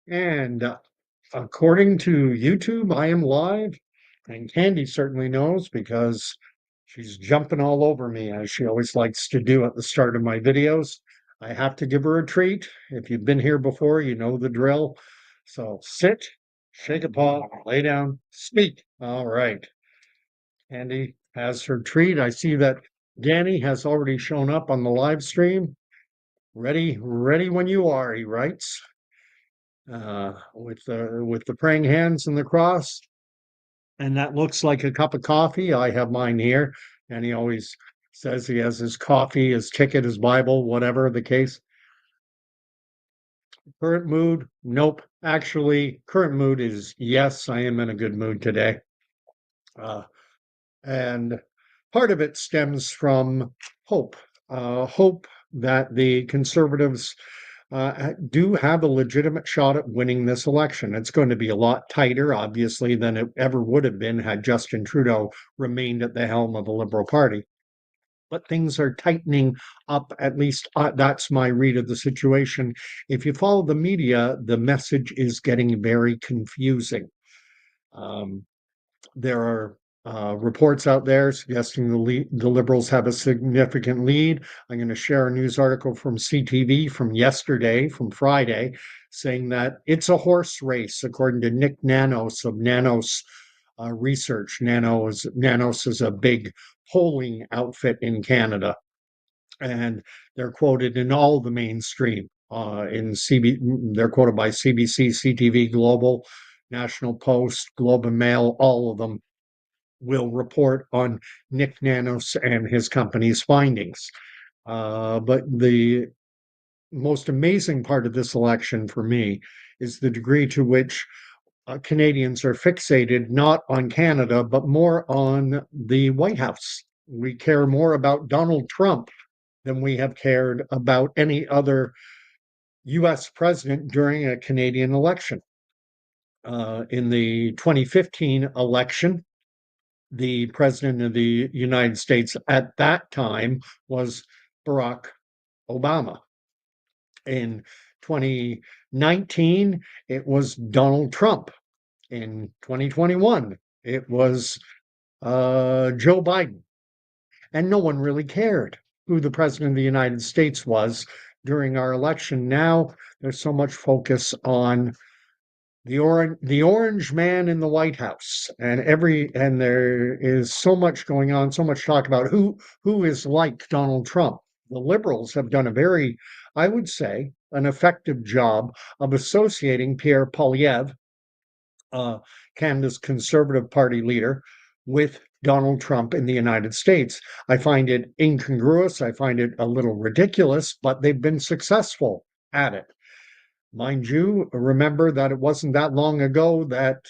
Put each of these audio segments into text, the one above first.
And according to YouTube, I am live, and Candy certainly knows because she's jumping all over me as she always likes to do at the start of my videos. I have to give her a treat. If you've been here before, you know the drill. So sit, shake a paw, lay down, speak. All right. Candy has her treat. I see that Danny has already shown up on the live stream. Ready when you are, he writes. With the praying hands and the cross, and that looks like a cup of coffee. I have mine here, and he always says he has his coffee, his ticket, his Bible, whatever the case. Current mood, nope. Actually, current mood is yes, I am in a good mood today. And part of it stems from hope. Hope that the conservatives do have a legitimate shot at winning this election. It's going to be a lot tighter, obviously, than it ever would have been had Justin Trudeau remained at the helm of the Liberal Party. But things are tightening up, at least that's my read of the situation. If you follow the media, the message is getting very confusing. There are reports out there suggesting the Liberals have a significant lead. I'm going to share a news article from CTV from yesterday, from Friday, saying that it's a horse race, according to Nick Nanos of Nanos Research. Nanos is a big polling outfit in Canada, and they're quoted in all the mainstream. They're quoted by CBC, CTV, Global, National Post, Globe and Mail, all of them will report on Nick Nanos and his company's findings. But the most amazing part of this election for me is the degree to which Canadians are fixated not on Canada, but more on the White House. We care more about Donald Trump than we have cared about any other US president during a Canadian election. In the 2015 election, the president of the United States at that time was Barack Obama. In 2019, it was Donald Trump. In 2021, it was Joe Biden. And no one really cared who the president of the United States was during our election. Now there's so much focus on the orange man in the White House, and there is so much going on, so much talk about who is like Donald Trump. The Liberals have done a very, I would say, an effective job of associating Pierre Poilievre, Canada's Conservative Party leader, with Donald Trump in the United States. I find it incongruous. I find it a little ridiculous, but they've been successful at it. Mind you, remember that it wasn't that long ago that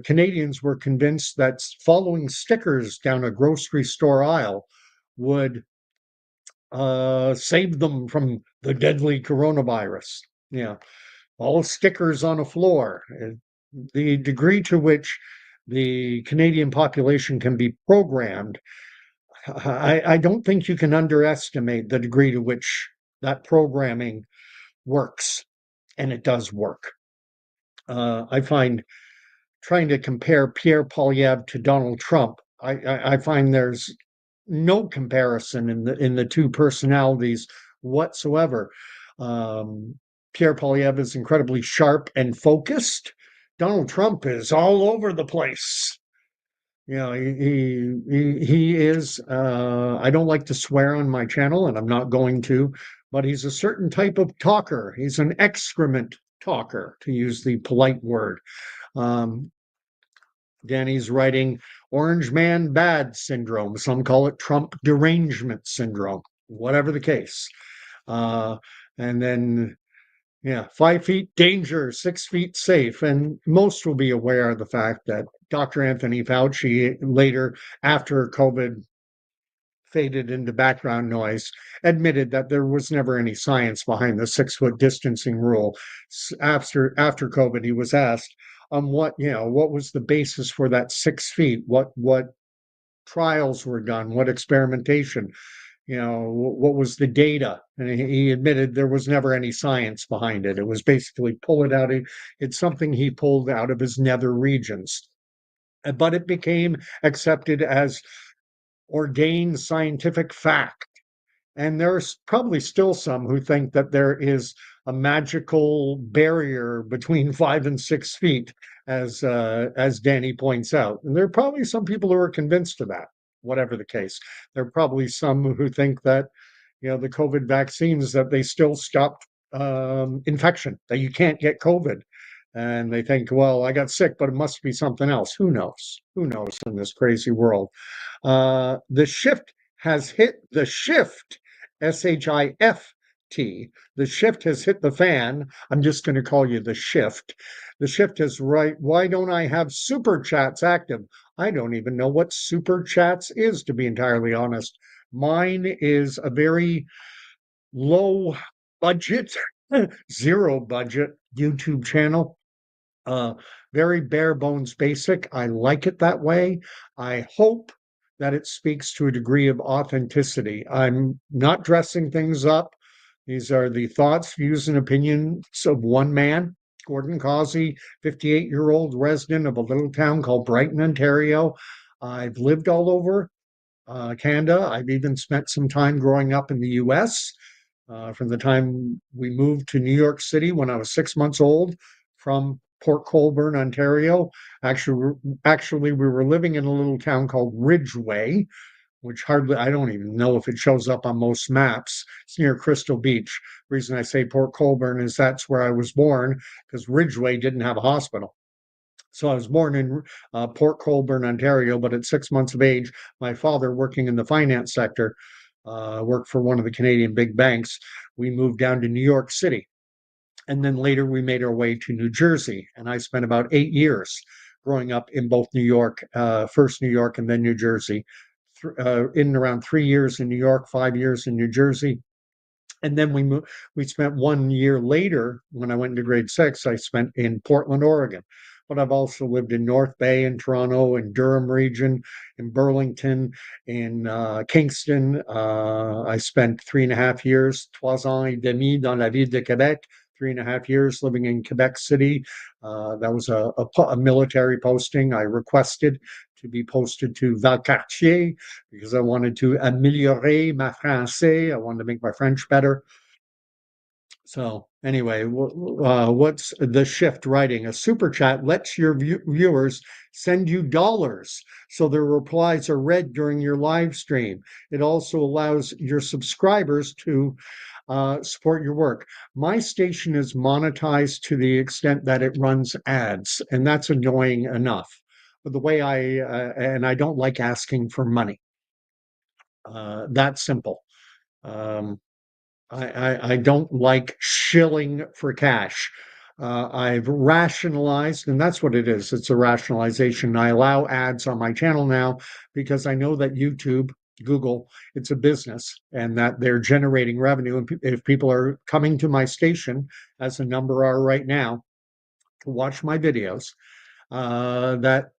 Canadians were convinced that following stickers down a grocery store aisle would save them from the deadly coronavirus. Yeah, all stickers on a floor. The degree to which the Canadian population can be programmed, I don't think you can underestimate the degree to which that programming works. And it does work. I find trying to compare Pierre Poilievre to Donald Trump, I find there's no comparison in the two personalities whatsoever. Pierre Poilievre is incredibly sharp and focused. Donald Trump is all over the place. You know, he is. I don't like to swear on my channel, and I'm not going to, but he's a certain type of talker. He's an excrement talker, to use the polite word. Danny's writing Orange Man Bad Syndrome. Some call it Trump Derangement Syndrome, whatever the case. And then, yeah, 5 feet danger, 6 feet safe. And most will be aware of the fact that Dr. Anthony Fauci later, after COVID faded into background noise, admitted that there was never any science behind the 6 foot distancing rule. After COVID, he was asked what was the basis for that 6 feet? What trials were done? What experimentation? what was the data? And he admitted there was never any science behind it. It was basically pull it out. It's something he pulled out of his nether regions. But it became accepted as ordained scientific fact. And there's probably still some who think that there is a magical barrier between 5 and 6 feet, as Danny points out. And there are probably some people who are convinced of that, whatever the case. There are probably some who think that, the COVID vaccines, that they still stopped infection, that you can't get COVID. And they think, well, I got sick, but it must be something else. Who knows? Who knows in this crazy world? The shift has hit the shift, SHIFT. The shift has hit the fan. I'm just going to call you the shift. The shift is right. Why don't I have super chats active? I don't even know what super chats is, to be entirely honest. Mine is a very low budget, zero budget YouTube channel. Uh, Very bare bones basic. I like it that way. I hope that it speaks to a degree of authenticity. I'm not dressing things up. These are the thoughts, views, and opinions of one man, Gordon Causey, 58-year-old resident of a little town called Brighton, Ontario. I've lived all over Canada. I've even spent some time growing up in the US. From the time we moved to New York City when I was 6 months old from Port Colborne, Ontario. Actually, we were living in a little town called Ridgeway, which I don't even know if it shows up on most maps. It's near Crystal Beach. The reason I say Port Colborne is that's where I was born, because Ridgeway didn't have a hospital. So I was born in Port Colborne, Ontario, but at 6 months of age, my father, working in the finance sector, worked for one of the Canadian big banks. We moved down to New York City. And then later we made our way to New Jersey. And I spent about 8 years growing up in both New York, first New York and then New Jersey. In around 3 years in New York, 5 years in New Jersey. And then we spent 1 year later, when I went into grade 6, I spent in Portland, Oregon. But I've also lived in North Bay, in Toronto, in Durham region, in Burlington, in Kingston. I spent 3.5 years, 3 ans et demi dans la ville de Québec, 3.5 years living in Quebec City. That was a military posting. I requested to be posted to Valcartier because I wanted to améliorer ma français. I wanted to make my French better. So anyway, what's the shift writing? A super chat lets your viewers send you dollars so their replies are read during your live stream. It also allows your subscribers to support your work. My station is monetized to the extent that it runs ads, and that's annoying enough. But the way and I don't like asking for money. That's simple. I don't like shilling for cash. I've rationalized, and that's what it is. It's a rationalization. I allow ads on my channel now because I know that YouTube, Google, it's a business and that they're generating revenue. And if people are coming to my station, as a number are right now, to watch my videos, that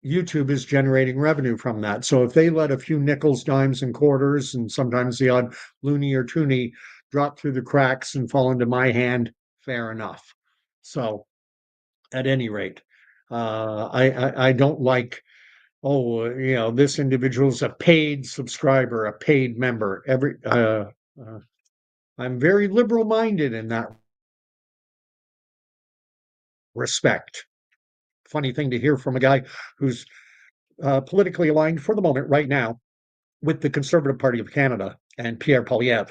YouTube is generating revenue from that. So if they let a few nickels, dimes, and quarters, and sometimes the odd loony or toonie drop through the cracks and fall into my hand, fair enough. So at any rate, I don't like, this individual's a paid subscriber, a paid member. I'm very liberal minded in that respect. Funny thing to hear from a guy who's politically aligned for the moment right now with the Conservative Party of Canada and Pierre Poilievre.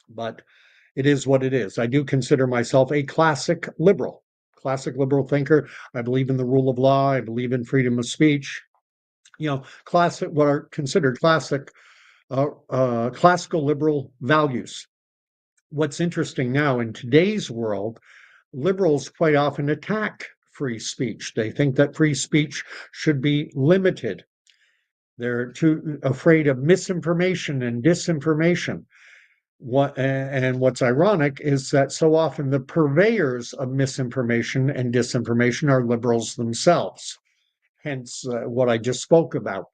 But it is what it is. I do consider myself a classic liberal thinker. I believe in the rule of law. I believe in freedom of speech. Classic, what are considered classical liberal values. What's interesting now in today's world, liberals quite often attack free speech. They think that free speech should be limited. They're too afraid of misinformation and disinformation. What's ironic is that so often the purveyors of misinformation and disinformation are liberals themselves. Hence, what I just spoke about,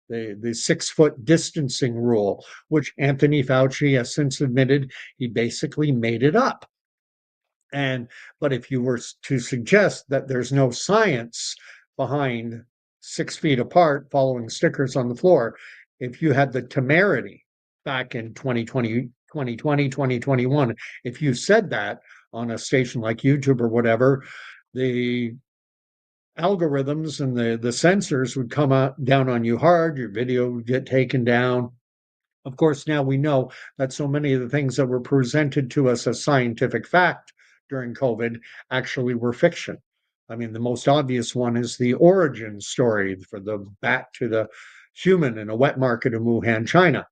the 6 foot distancing rule, which Anthony Fauci has since admitted he basically made it up. And but if you were to suggest that there's no science behind 6 feet apart following stickers on the floor, if you had the temerity back in 2021, if you said that on a station like YouTube or whatever, the algorithms and the sensors would come out down on you hard, your video would get taken down. Of course, now we know that so many of the things that were presented to us as scientific fact during COVID actually were fiction. I mean, the most obvious one is the origin story for the bat to the human in a wet market in Wuhan, China.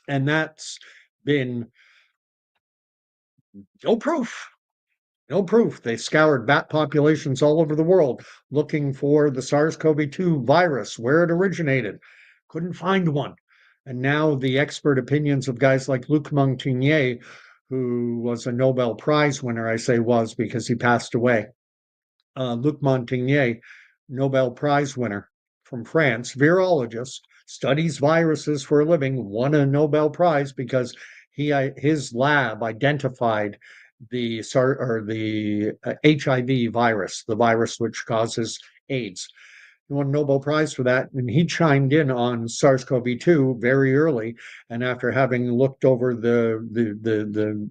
And that's been no proof. No proof. They scoured bat populations all over the world looking for the SARS-CoV-2 virus, where it originated. Couldn't find one. And now the expert opinions of guys like Luc Montagnier, who was a Nobel Prize winner, I say was because he passed away. Luc Montagnier, Nobel Prize winner from France, virologist, studies viruses for a living, won a Nobel Prize because his lab identified the HIV virus, the virus which causes AIDS. He won a Nobel Prize for that, and he chimed in on SARS-CoV-2 very early. And after having looked over the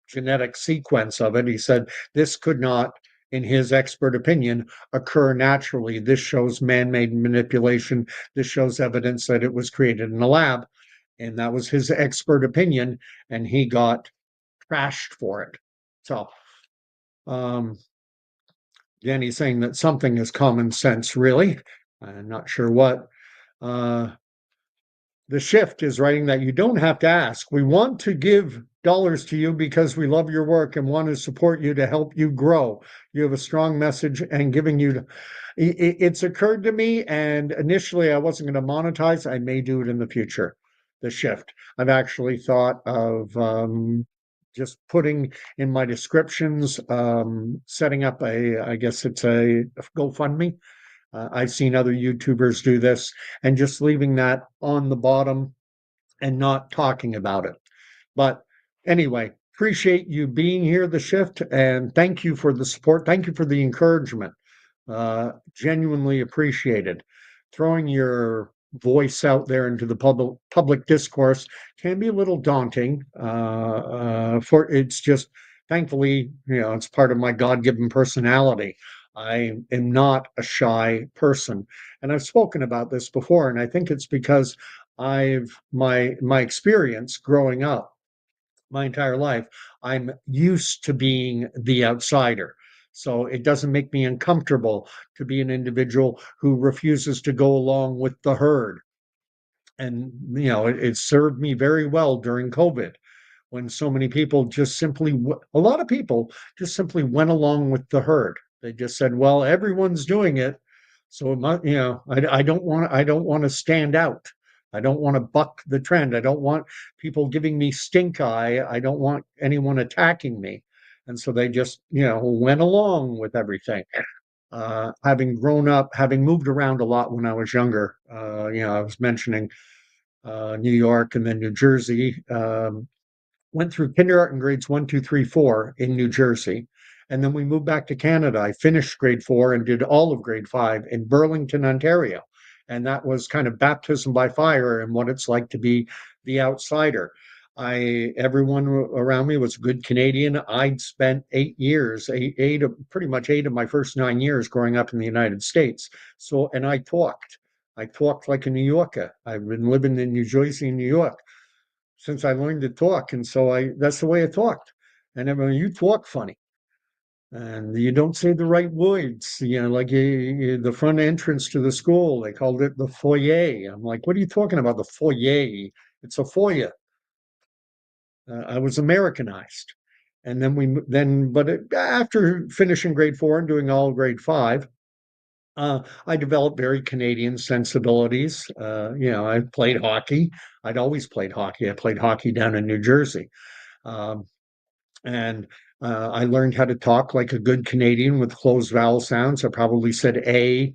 genetic sequence of it, he said this could not, in his expert opinion, occur naturally. This shows man-made manipulation. This shows evidence that it was created in a lab. And that was his expert opinion, and he got trashed for it. So, again, he's saying that something is common sense, really. I'm not sure what. The Shift is writing that you don't have to ask. We want to give dollars to you because we love your work and want to support you to help you grow. You have a strong message and giving you. It's occurred to me, and initially I wasn't going to monetize. I may do it in the future. The Shift. I've actually thought of just putting in my descriptions, setting up I guess it's a GoFundMe. I've seen other YouTubers do this and just leaving that on the bottom and not talking about it. But anyway, appreciate you being here, The Shift, and thank you for the support. Thank you for the encouragement. Genuinely appreciated. Throwing your voice out there into the public discourse can be a little daunting. For it's just, thankfully, it's part of my God-given personality. I am not a shy person, and I've spoken about this before, and I think it's because my experience growing up, my entire life, I'm used to being the outsider. So it doesn't make me uncomfortable to be an individual who refuses to go along with the herd. And it served me very well during COVID when so many people just simply, a lot of people just simply went along with the herd. They just said, well, everyone's doing it. So, I don't want to stand out. I don't want to buck the trend. I don't want people giving me stink eye. I don't want anyone attacking me. And so they just, went along with everything. Having grown up, having moved around a lot when I was younger, I was mentioning New York and then New Jersey. Went through kindergarten grades 1, 2, 3, 4 in New Jersey. And then we moved back to Canada. I finished grade 4 and did all of grade 5 in Burlington, Ontario. And that was kind of baptism by fire and what it's like to be the outsider. Everyone around me was good Canadian. I'd spent 8 years, pretty much 8 of my first 9 years growing up in the United States. So, and I talked like a New Yorker. I've been living in New Jersey and New York since I learned to talk. And so that's the way I talked. And I mean, you talk funny and you don't say the right words, like the front entrance to the school, they called it the foyer. I'm like, what are you talking about? The foyer? It's a foyer. I was Americanized. And after finishing grade 4 and doing all grade 5, I developed very Canadian sensibilities. I played hockey. I'd always played hockey. I played hockey down in New Jersey. And I learned how to talk like a good Canadian with closed vowel sounds. I probably said A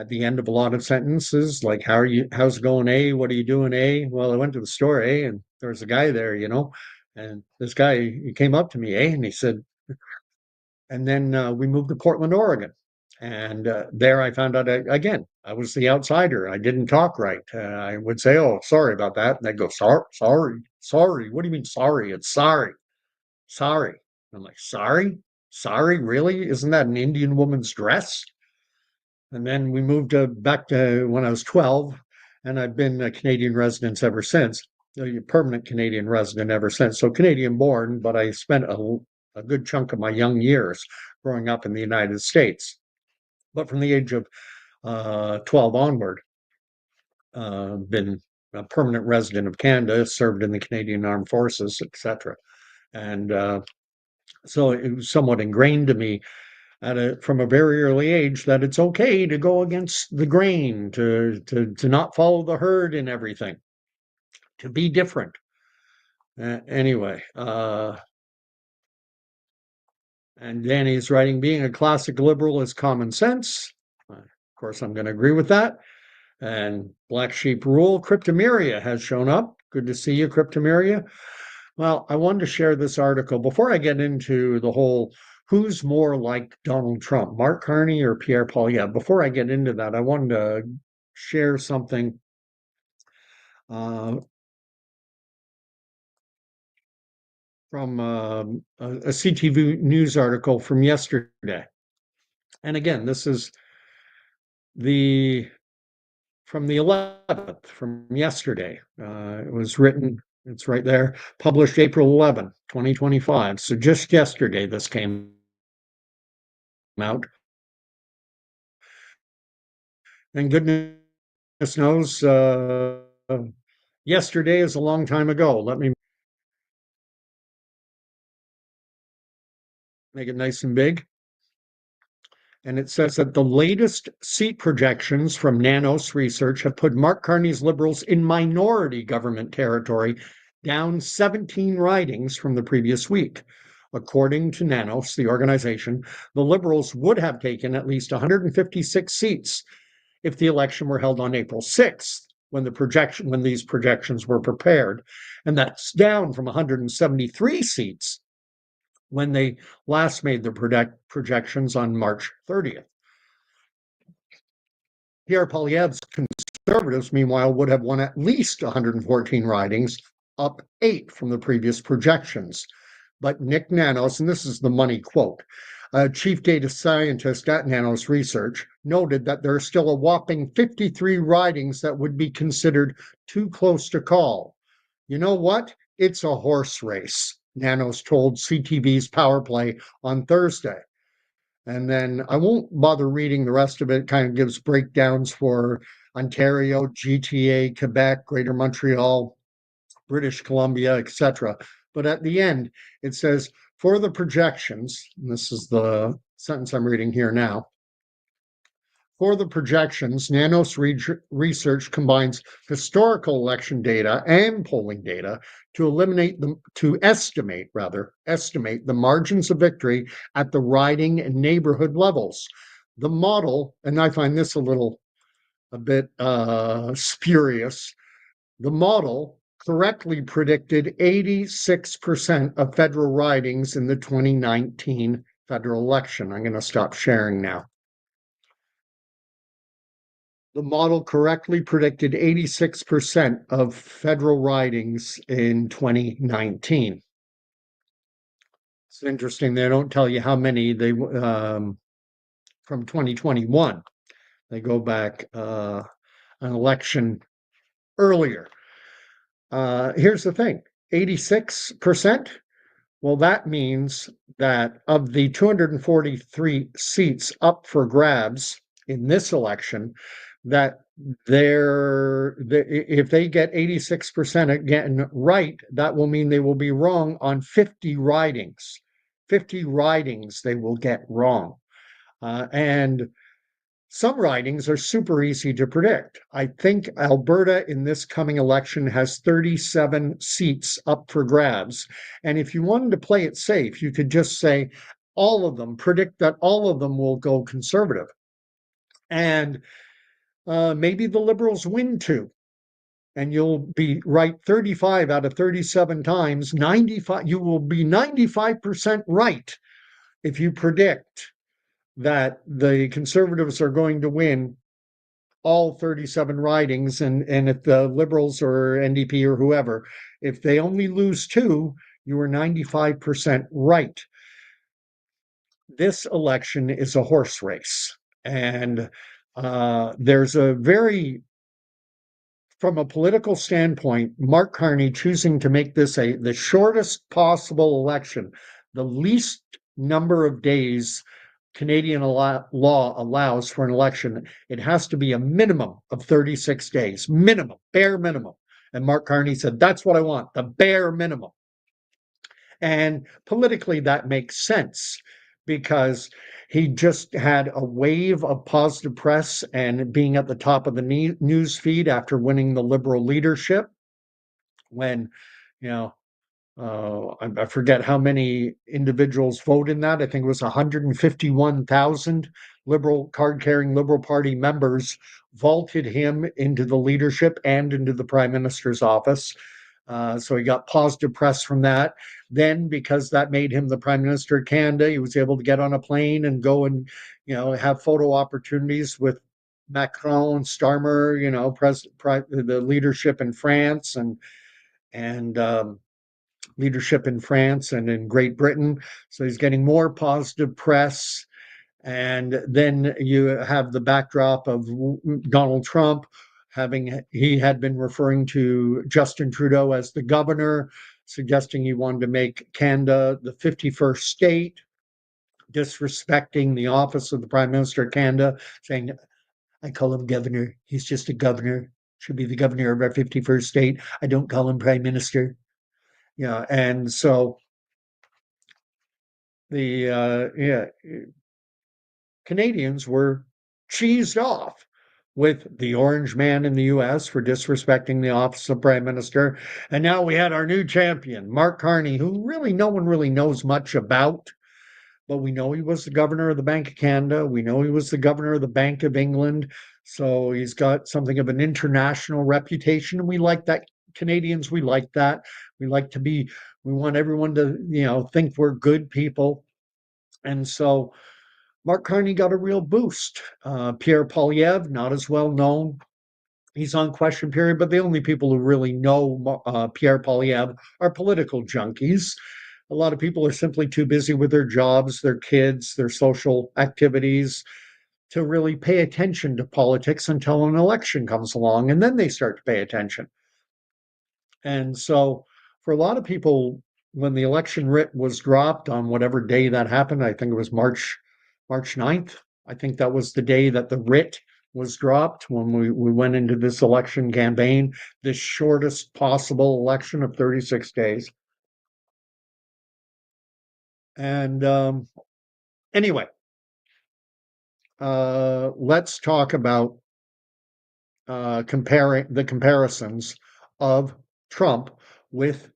at the end of a lot of sentences, like, how's it going, A? What are you doing, A? Well, I went to the store, A, and there was a guy there, and this guy, he came up to me, A, and he said, and then we moved to Portland, Oregon. And there I found out again, I was the outsider. I didn't talk right. I would say, "Oh, sorry about that." And they'd go, "Sorry, sorry, sorry. What do you mean sorry? It's sorry, sorry." I'm like, "Sorry? Sorry? Really? Isn't that an Indian woman's dress?" And then we moved back to when I was 12, and I've been a Canadian resident ever since, a permanent Canadian resident ever since. So Canadian born, but I spent a good chunk of my young years growing up in the United States. But from the age of 12 onward, been a permanent resident of Canada, served in the Canadian Armed Forces, etc. And so it was somewhat ingrained to me from a very early age that it's okay to go against the grain, to not follow the herd in everything, to be different. Anyway, and Danny's writing, being a classic liberal is common sense. Of course, I'm going to agree with that. And Black Sheep Rule, Cryptomeria has shown up. Good to see you, Cryptomeria. Well, I wanted to share this article before I get into the whole who's more like Donald Trump, Mark Carney or Pierre Poilievre. Before I get into that, I wanted to share something from a CTV news article from yesterday. And again, this is from the 11th, from yesterday. It was written, it's right there, published April 11th, 2025. So just yesterday, this came out. And goodness knows, yesterday is a long time ago. Let me make it nice and big. And it says that the latest seat projections from Nanos Research have put Mark Carney's Liberals in minority government territory, down 17 ridings from the previous week. According to Nanos, the organization, the Liberals would have taken at least 156 seats if the election were held on April 6th, when these projections were prepared. And that's down from 173 seats when they last made the projections on March 30th. Pierre Poilievre's Conservatives, meanwhile, would have won at least 114 ridings, up 8 from the previous projections. But Nick Nanos, and this is the money quote, a chief data scientist at Nanos Research, noted that there are still a whopping 53 ridings that would be considered too close to call. You know what? It's a horse race, Nanos told CTV's Power Play on Thursday. And then I won't bother reading the rest of it. It kind of gives breakdowns for Ontario, GTA, Quebec, Greater Montreal, British Columbia, etc. But at the end, it says, for the projections, and this is the sentence I'm reading here now, for the projections, Nanos Research combines historical election data and polling data to estimate the margins of victory at the riding and neighborhood levels. The model, and I find this a bit spurious, the model correctly predicted 86% of federal ridings in the 2019 federal election. I'm going to stop sharing now. The model correctly predicted 86% of federal ridings in 2019. It's interesting. They don't tell you how many from 2021. They go back an election earlier. Here's the thing, 86%. Well, that means that of the 243 seats up for grabs in this election, that if they get 86% again right, that will mean they will be wrong on 50 ridings. 50 ridings they will get wrong. And some ridings are super easy to predict. I think Alberta in this coming election has 37 seats up for grabs. And if you wanted to play it safe, you could just say all of them, predict that all of them will go Conservative. And maybe the Liberals win two, and you'll be right 35 out of 37 times. 95, you will be 95% right if you predict that the Conservatives are going to win all 37 ridings, and if the Liberals or NDP or whoever, if they only lose two, you are 95% right. This election is a horse race, and there's a very, from a political standpoint, Mark Carney choosing to make this the shortest possible election, the least number of days Canadian law allows for an election. It has to be a minimum of 36 days, minimum, bare minimum. And Mark Carney said, that's what I want, the bare minimum. And politically, that makes sense because he just had a wave of positive press and being at the top of the news feed after winning the Liberal leadership. When, you know, I forget how many individuals vote in that. I think it was 151,000 Liberal card-carrying Liberal Party members vaulted him into the leadership and into the Prime Minister's office. So he got positive press from that. Then, because that made him the Prime Minister of Canada, he was able to get on a plane and go and, have photo opportunities with Macron and Starmer, the leadership in France and leadership in France and in Great Britain. So he's getting more positive press. And then you have the backdrop of Donald Trump he had been referring to Justin Trudeau as the governor, suggesting he wanted to make Canada the 51st state, disrespecting the office of the Prime Minister of Canada, saying, I call him governor. He's just a governor. Should be the governor of our 51st state. I don't call him prime minister. Yeah, and so the Canadians were cheesed off with the orange man in the US for disrespecting the office of prime minister. And now we had our new champion, Mark Carney, who really no one really knows much about, but we know he was the governor of the Bank of Canada. We know he was the governor of the Bank of England. So he's got something of an international reputation. And we like that. Canadians, we like that. We want everyone to, think we're good people. And so Mark Carney got a real boost. Pierre Poilievre, not as well known. He's on question period, but the only people who really know Pierre Poilievre are political junkies. A lot of people are simply too busy with their jobs, their kids, their social activities to really pay attention to politics until an election comes along, and then they start to pay attention. And so for a lot of people, when the election writ was dropped on whatever day that happened, I think it was March 9th. I think that was the day that the writ was dropped when we went into this election campaign, the shortest possible election of 36 days. And anyway, let's talk about comparing the comparisons of Trump with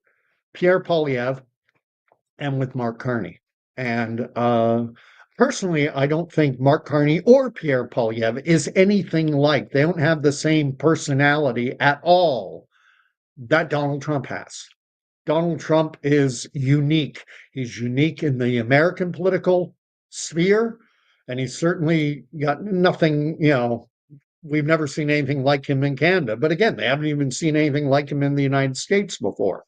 Pierre Poilievre and with Mark Carney. And personally, I don't think Mark Carney or Pierre Poilievre is anything like. They don't have the same personality at all that Donald Trump has. Donald Trump is unique. He's unique in the American political sphere, and he's certainly got nothing, we've never seen anything like him in Canada. But again, they haven't even seen anything like him in the United States before.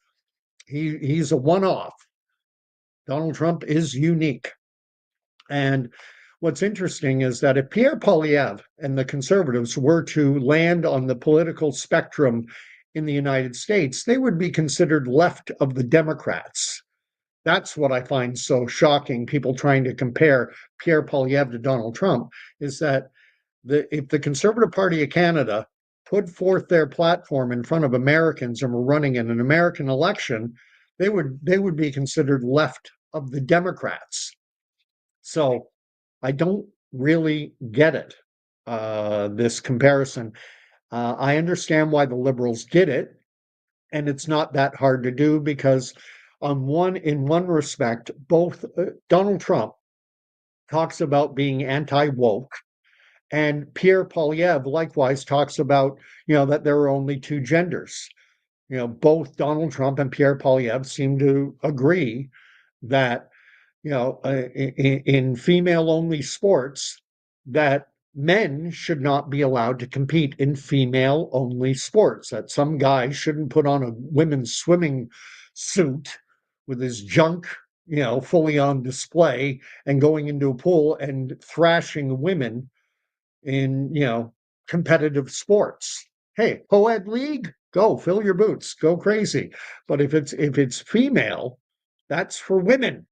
He's a one-off. Donald Trump is unique. And what's interesting is that if Pierre Poilievre and the Conservatives were to land on the political spectrum in the United States, they would be considered left of the Democrats. That's what I find so shocking, people trying to compare Pierre Poilievre to Donald Trump, is that if the Conservative Party of Canada put forth their platform in front of Americans and were running in an American election, they would be considered left of the Democrats. So I don't really get it, this comparison. I understand why the Liberals did it, and it's not that hard to do because in one respect, both Donald Trump talks about being anti-woke, And Pierre Poilievre likewise talks about, that there are only two genders. Both Donald Trump and Pierre Poilievre seem to agree that, in female-only sports, that men should not be allowed to compete in female-only sports, that some guy shouldn't put on a women's swimming suit with his junk, fully on display and going into a pool and thrashing women in, competitive sports. Hey, co-ed league, go fill your boots, go crazy. But if it's female, that's for women.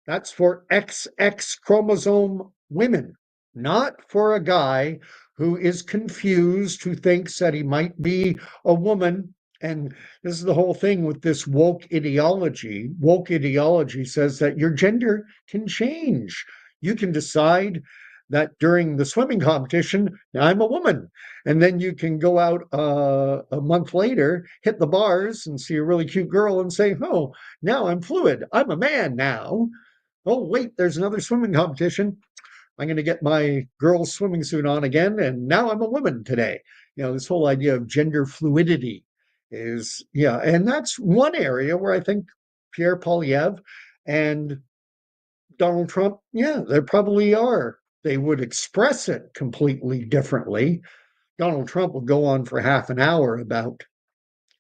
That's for XX chromosome women, not for a guy who is confused, who thinks that he might be a woman. And this is the whole thing with this woke ideology. Woke ideology says that your gender can change. You can decide that during the swimming competition, I'm a woman. And then you can go out a month later, hit the bars and see a really cute girl and say, oh, now I'm fluid. I'm a man now. Oh, wait, there's another swimming competition. I'm going to get my girl's swimming suit on again. And now I'm a woman today. This whole idea of gender fluidity is, yeah. And that's one area where I think Pierre Poilievre and Donald Trump, yeah, there probably are. They would express it completely differently. Donald Trump will go on for half an hour about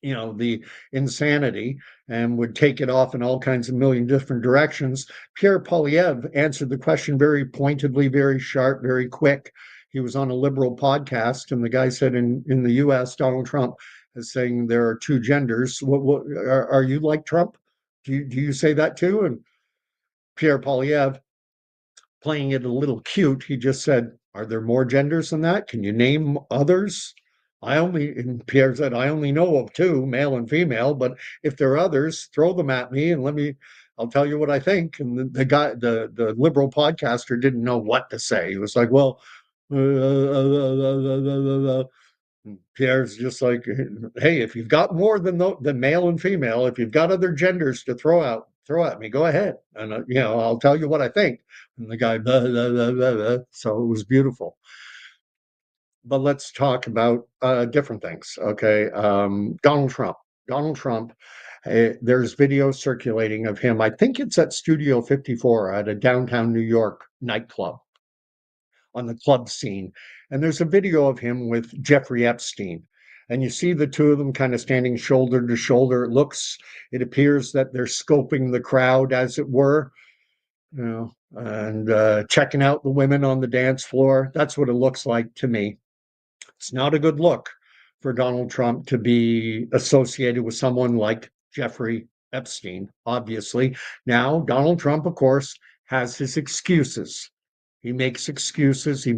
the insanity and would take it off in all kinds of million different directions. Pierre Poilievre answered the question very pointedly, very sharp, very quick. He was on a liberal podcast, and the guy said in the US, Donald Trump is saying there are two genders. What are you like Trump? Do you say that too? And Pierre Poilievre, playing it a little cute, he just said, are there more genders than that? Can you name others? And Pierre said, I only know of two, male and female, but if there are others, throw them at me and I'll tell you what I think. And the liberal podcaster didn't know what to say. He was like, well, Pierre's just like, hey, if you've got more than male and female, if you've got other genders to throw at me, go ahead, and I'll tell you what I think. And the guy, blah, blah, blah, blah, blah. So it was beautiful. But let's talk about different things. Okay, Donald Trump. Donald Trump. There's video circulating of him. I think it's at Studio 54 at a downtown New York nightclub on the club scene. And there's a video of him with Jeffrey Epstein. And you see the two of them kind of standing shoulder to shoulder. It appears that they're scoping the crowd, as it were, and checking out the women on the dance floor. That's what it looks like to me. It's not a good look for Donald Trump to be associated with someone like Jeffrey Epstein, obviously. Now, Donald Trump, of course, has his excuses. He makes excuses. He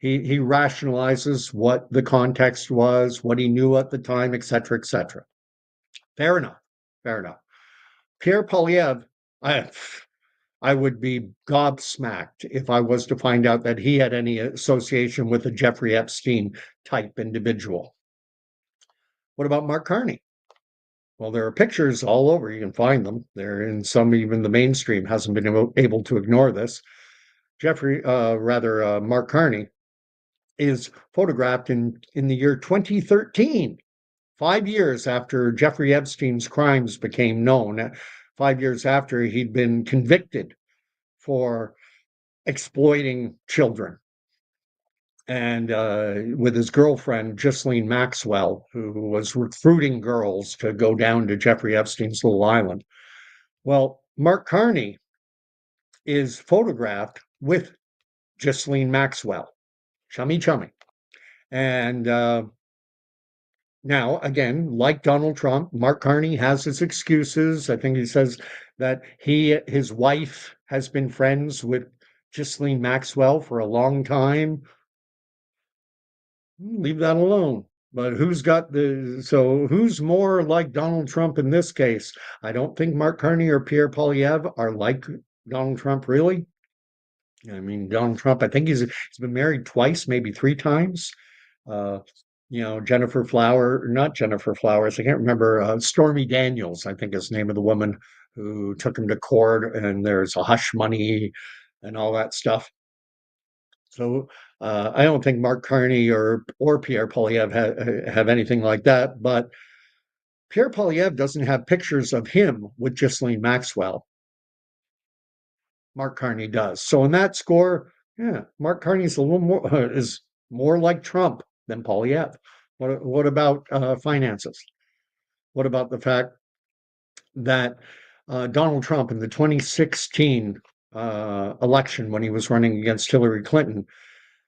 rationalizes what the context was, what he knew at the time, et cetera, et cetera. Fair enough. Fair enough. Pierre Poilievre, I would be gobsmacked if I was to find out that he had any association with a Jeffrey Epstein type individual. What about Mark Carney? Well, there are pictures all over. You can find them. They're in some, even the mainstream hasn't been able to ignore this. Mark Carney is photographed in the year 2013, 5 years after Jeffrey Epstein's crimes became known, 5 years after he'd been convicted for exploiting children. And with his girlfriend, Ghislaine Maxwell, who was recruiting girls to go down to Jeffrey Epstein's little island. Well, Mark Carney is photographed with Ghislaine Maxwell. Chummy. And now, again, like Donald Trump, Mark Carney has his excuses. I think he says that his wife has been friends with Ghislaine Maxwell for a long time. Leave that alone. But who's more like Donald Trump in this case? I don't think Mark Carney or Pierre Poilievre are like Donald Trump, really. I mean, Donald Trump, I think he's been married twice, maybe three times. Not Jennifer Flowers, I can't remember, Stormy Daniels, I think is the name of the woman who took him to court, and there's a hush money and all that stuff. So I don't think Mark Carney or Pierre Poilievre have anything like that. But Pierre Poilievre doesn't have pictures of him with Ghislaine Maxwell. Mark Carney does. So in that score, yeah, Mark Carney's a little more is more like Trump than Poilievre. What about finances? What about the fact that Donald Trump in the 2016 election, when he was running against Hillary Clinton,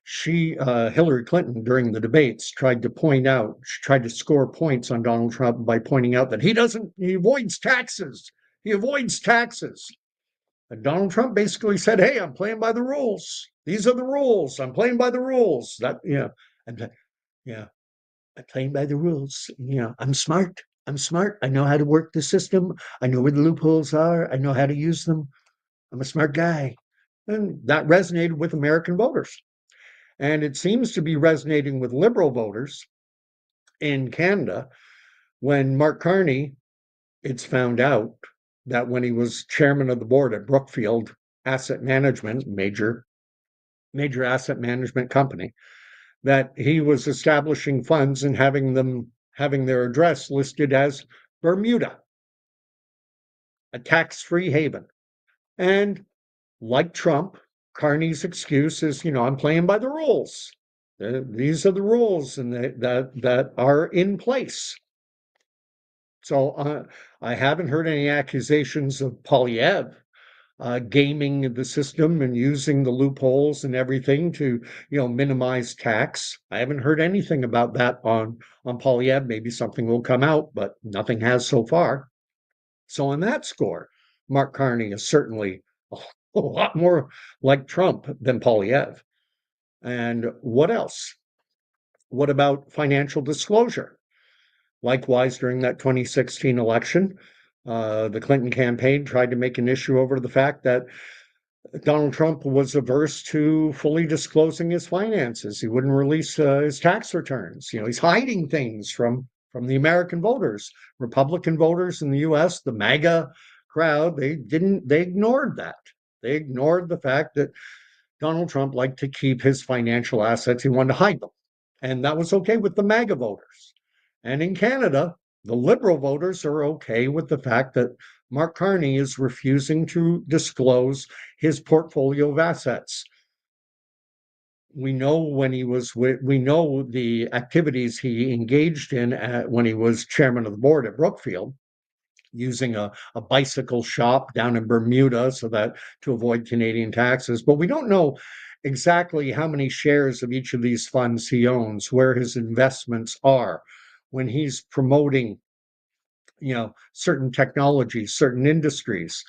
Hillary Clinton during the debates tried to score points on Donald Trump by pointing out that he avoids taxes. He avoids taxes. And Donald Trump basically said, "Hey, I'm playing by the rules. These are the rules. I'm playing by the rules." And yeah, I'm playing by the rules. I'm smart. I'm smart. I know how to work the system. I know where the loopholes are. I know how to use them. I'm a smart guy. And that resonated with American voters. And it seems to be resonating with Liberal voters in Canada when Mark Carney, it's found out that when he was chairman of the board at Brookfield Asset Management, major asset management company, that he was establishing funds and having their address listed as Bermuda, a tax-free haven. And like Trump, Carney's excuse is, I'm playing by the rules. These are the rules and that are in place. So I haven't heard any accusations of Poilievre gaming the system and using the loopholes and everything to, minimize tax. I haven't heard anything about that on Poilievre. Maybe something will come out, but nothing has so far. So on that score, Mark Carney is certainly a lot more like Trump than Poilievre. And what else? What about financial disclosure? Likewise, during that 2016 election, the Clinton campaign tried to make an issue over the fact that Donald Trump was averse to fully disclosing his finances. He wouldn't release his tax returns. He's hiding things from the American voters, Republican voters in the U.S., the MAGA crowd. They ignored that. They ignored the fact that Donald Trump liked to keep his financial assets. He wanted to hide them. And that was okay with the MAGA voters. And in Canada, the Liberal voters are okay with the fact that Mark Carney is refusing to disclose his portfolio of assets. We know we know the activities he engaged in when he was chairman of the board at Brookfield, using a bicycle shop down in Bermuda to avoid Canadian taxes. But we don't know exactly how many shares of each of these funds he owns, where his investments are, when he's promoting, certain technologies, certain industries.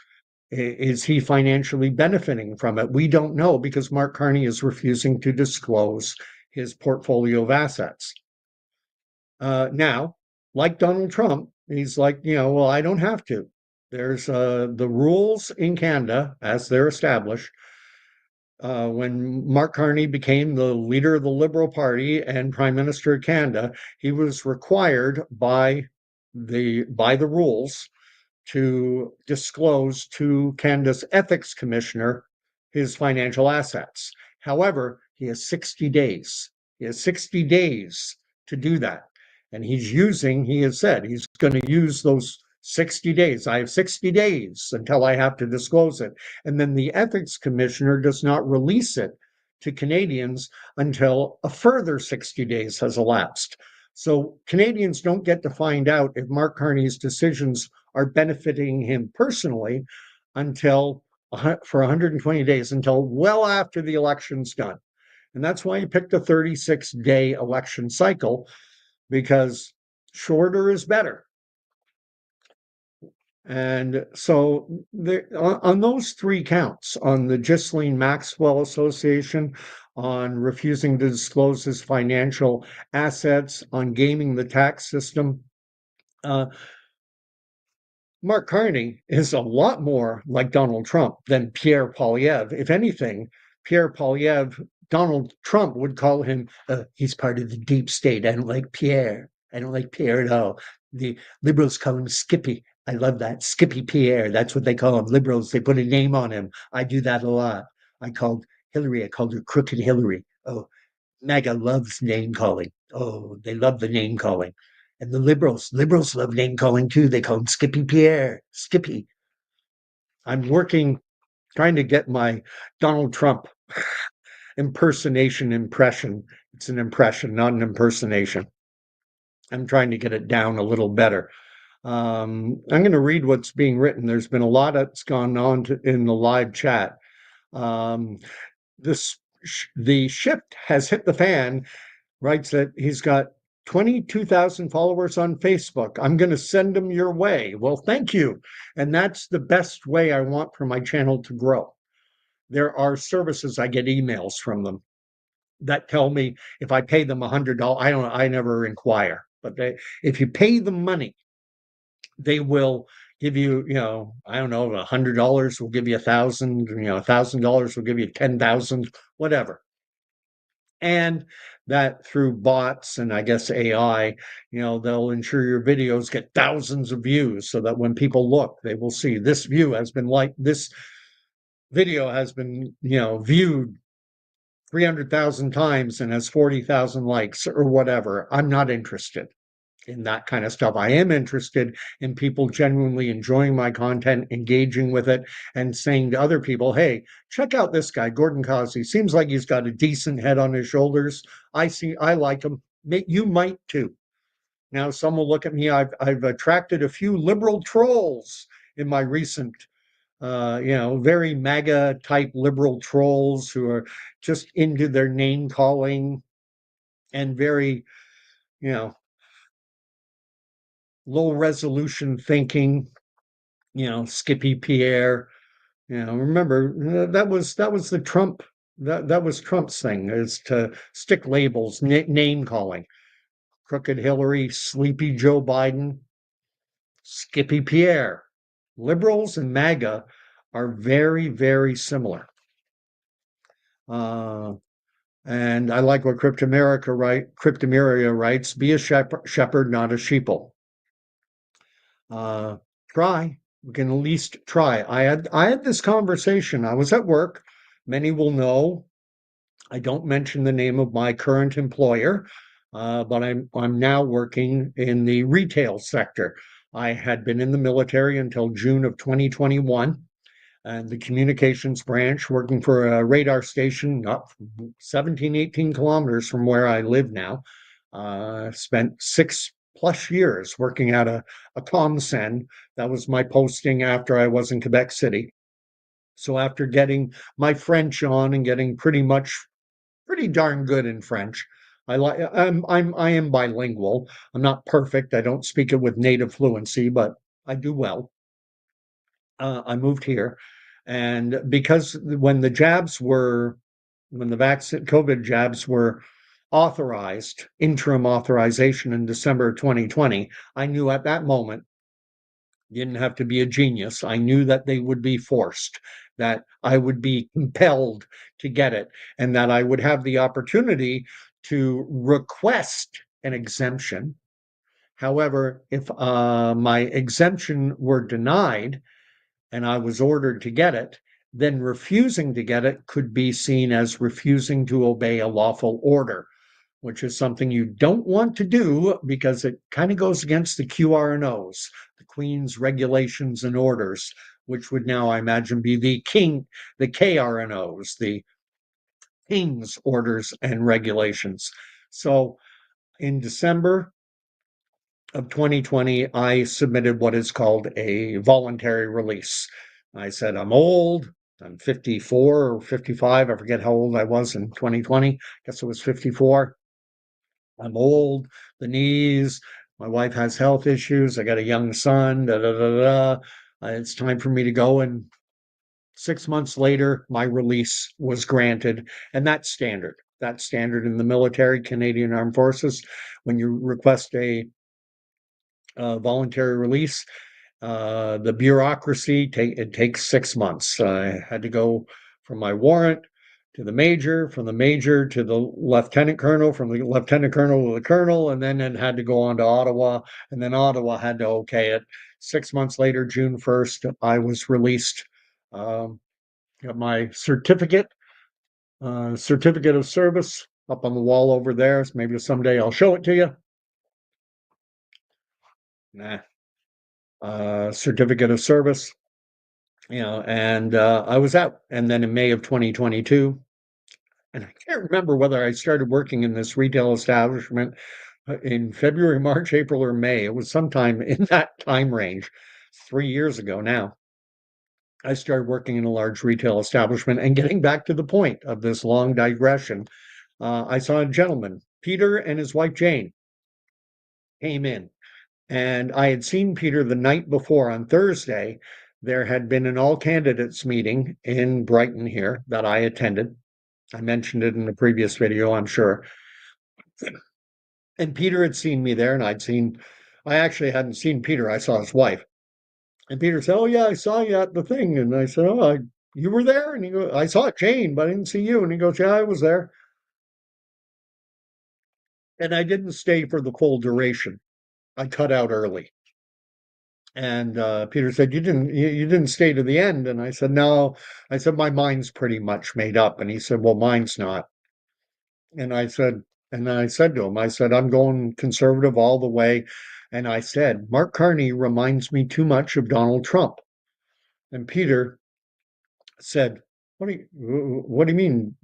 Is he financially benefiting from it? We don't know because Mark Carney is refusing to disclose his portfolio of assets. Now, like Donald Trump, he's like, well, I don't have to. There's the rules in Canada as they're established. When Mark Carney became the leader of the Liberal Party and Prime Minister of Canada, he was required by the rules to disclose to Canada's ethics commissioner his financial assets. However, he has 60 days. He has 60 days to do that. And he has said he's going to use those 60 days. I have 60 days until I have to disclose it. And then the ethics commissioner does not release it to Canadians until a further 60 days has elapsed. So Canadians don't get to find out if Mark Carney's decisions are benefiting him personally until for 120 days, until well after the election's done. And that's why he picked a 36-day election cycle, because shorter is better. And so on those three counts, on the Ghislaine Maxwell Association, on refusing to disclose his financial assets, on gaming the tax system, Mark Carney is a lot more like Donald Trump than Pierre Poilievre. If anything, Pierre Poilievre, Donald Trump would call him, he's part of the deep state. I don't like Pierre. I don't like Pierre at all. The Liberals call him Skippy. I love that. Skippy Pierre. That's what they call him. Liberals, they put a name on him. I do that a lot. I called Hillary, I called her Crooked Hillary. Oh, MAGA loves name calling. Oh, they love the name calling. And the liberals love name calling too. They call him Skippy Pierre, Skippy. I'm working, trying to get my Donald Trump impression. It's an impression, not an impersonation. I'm trying to get it down a little better. I'm going to read what's being written. There's been a lot that's gone on in the live chat. Um, this the ship has hit the fan. Writes that he's got 22,000 followers on Facebook. I'm going to send them your way. Well, thank you. And that's the best way I want for my channel to grow. There are services, I get emails from them that tell me if I pay them $100, I never inquire, but if you pay them money, they will give you, I don't know, $100 will give you 1,000, $1,000 will give you 10,000, whatever. And that through bots and I guess AI, they'll ensure your videos get thousands of views so that when people look, they will see this video has been, viewed 300,000 times and has 40,000 likes or whatever. I'm not interested in that kind of stuff. I am interested in people genuinely enjoying my content, engaging with it, and saying to other people, hey, check out this guy, Gordon Cosby. Seems like he's got a decent head on his shoulders. I like him. You might too. Now, some will look at me. I've attracted a few liberal trolls in my recent very MAGA type liberal trolls who are just into their name calling and very, you know, low resolution thinking, Skippy Pierre. Remember that was the Trump that was Trump's thing, is to stick labels, name calling. Crooked Hillary, Sleepy Joe Biden, Skippy Pierre. Liberals and MAGA are very, very similar. And I like what Cryptomeria writes, be a shepherd, not a sheeple. Try. We can at least try. I had this conversation. I was at work. Many will know. I don't mention the name of my current employer, but I'm now working in the retail sector. I had been in the military until June of 2021, and the communications branch, working for a radar station up 17, 18 kilometers from where I live now. Spent 6+ years working at a ComSend. That was my posting after I was in Quebec City. So after getting my French on and getting pretty darn good in French, I am bilingual. I'm not perfect. I don't speak it with native fluency, but I do well. I moved here, and because when the vaccine COVID jabs were authorized, interim authorization in December 2020, I knew at that moment, didn't have to be a genius. I knew that they would be forced, that I would be compelled to get it, and that I would have the opportunity to request an exemption. However, if my exemption were denied, and I was ordered to get it, then refusing to get it could be seen as refusing to obey a lawful order, which is something you don't want to do because it kind of goes against the QRNOs, the Queen's regulations and orders, which would now, I imagine, be the KRNOs, the King's orders and regulations. So in December of 2020, I submitted what is called a voluntary release. I said, I'm old. I'm 54 or 55. I forget how old I was in 2020. I guess it was 54. I'm old, the knees. My wife has health issues. I got a young son. Da, da, da, da. It's time for me to go. And 6 months later, my release was granted. And that's standard. That's standard in the military, Canadian Armed Forces. When you request a voluntary release, the bureaucracy it takes 6 months. I had to go from my warrant to the major, from the major to the lieutenant colonel, from the lieutenant colonel to the colonel, and then it had to go on to Ottawa, and then Ottawa had to okay it. 6 months later, June 1st, I was released. Got my certificate Certificate of service up on the wall over there. So maybe someday I'll show it to you. Nah. Certificate of service, and I was out. And then in May of 2022, and I can't remember whether I started working in this retail establishment in February, March, April, or May. It was sometime in that time range, 3 years ago now. I started working in a large retail establishment. And getting back to the point of this long digression, I saw a gentleman, Peter, and his wife Jane came in. And I had seen Peter the night before on Thursday. There had been an all candidates meeting in Brighton here that I attended. I mentioned it in the previous video, I'm sure. And Peter had seen me there, and I actually hadn't seen Peter. I saw his wife. And Peter said, "Oh, yeah, I saw you at the thing." And I said, "Oh, you were there?" And he goes, "I saw Jane, but I didn't see you." And he goes, "Yeah, I was there." And I didn't stay for the full duration. I cut out early. And Peter said, "You didn't stay to the end." And I said, "No." I said, "My mind's pretty much made up." And he said, "Well, mine's not." And I said to him, I said, "I'm going conservative all the way." And I said, "Mark Carney reminds me too much of Donald Trump." And Peter said, what do you mean?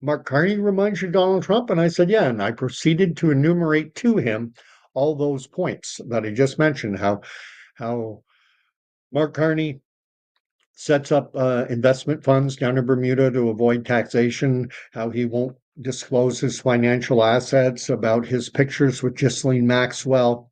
Mark Carney reminds you of Donald Trump?" And I said, "Yeah." And I proceeded to enumerate to him all those points that I just mentioned, how Mark Carney sets up investment funds down in Bermuda to avoid taxation, how he won't disclose his financial assets, about his pictures with Ghislaine Maxwell,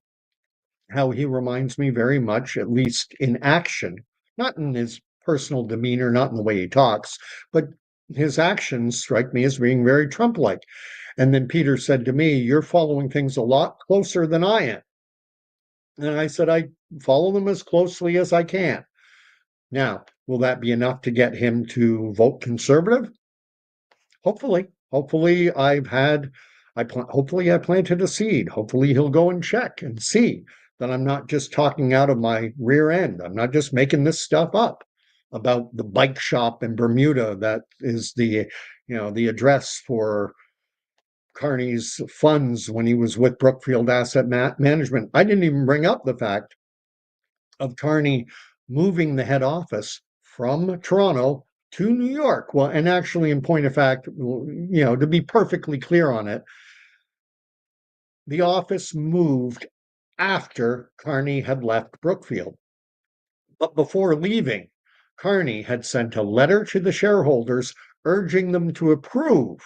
how he reminds me very much, at least in action, not in his personal demeanor, not in the way he talks, but his actions strike me as being very Trump-like. And then Peter said to me, "You're following things a lot closer than I am." And I said, "I follow them as closely as I can." Now, will that be enough to get him to vote conservative? Hopefully. Hopefully I planted a seed. Hopefully he'll go and check and see that I'm not just talking out of my rear end. I'm not just making this stuff up about the bike shop in Bermuda that is the address for Carney's funds when he was with Brookfield Asset Management. I didn't even bring up the fact of Carney moving the head office from Toronto to New York. Well, and actually, in point of fact, to be perfectly clear on it, the office moved after Carney had left Brookfield. But before leaving, Carney had sent a letter to the shareholders urging them to approve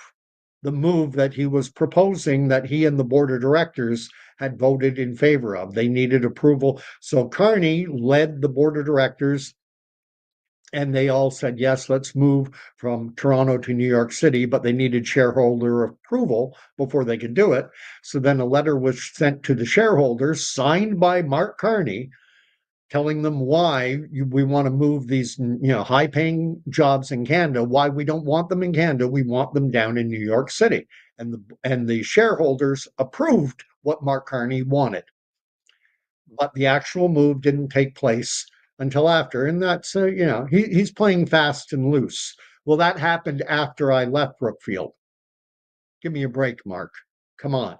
the move that he was proposing, that he and the board of directors had voted in favor of. They needed approval. So Carney led the board of directors, and they all said, "Yes, let's move from Toronto to New York City," but they needed shareholder approval before they could do it. So then a letter was sent to the shareholders, signed by Mark Carney, telling them why we want to move these high-paying jobs in Canada, why we don't want them in Canada, we want them down in New York City. And the shareholders approved what Mark Carney wanted. But the actual move didn't take place until after. And that's, he's playing fast and loose. Well, that happened after I left Brookfield. Give me a break, Mark. Come on.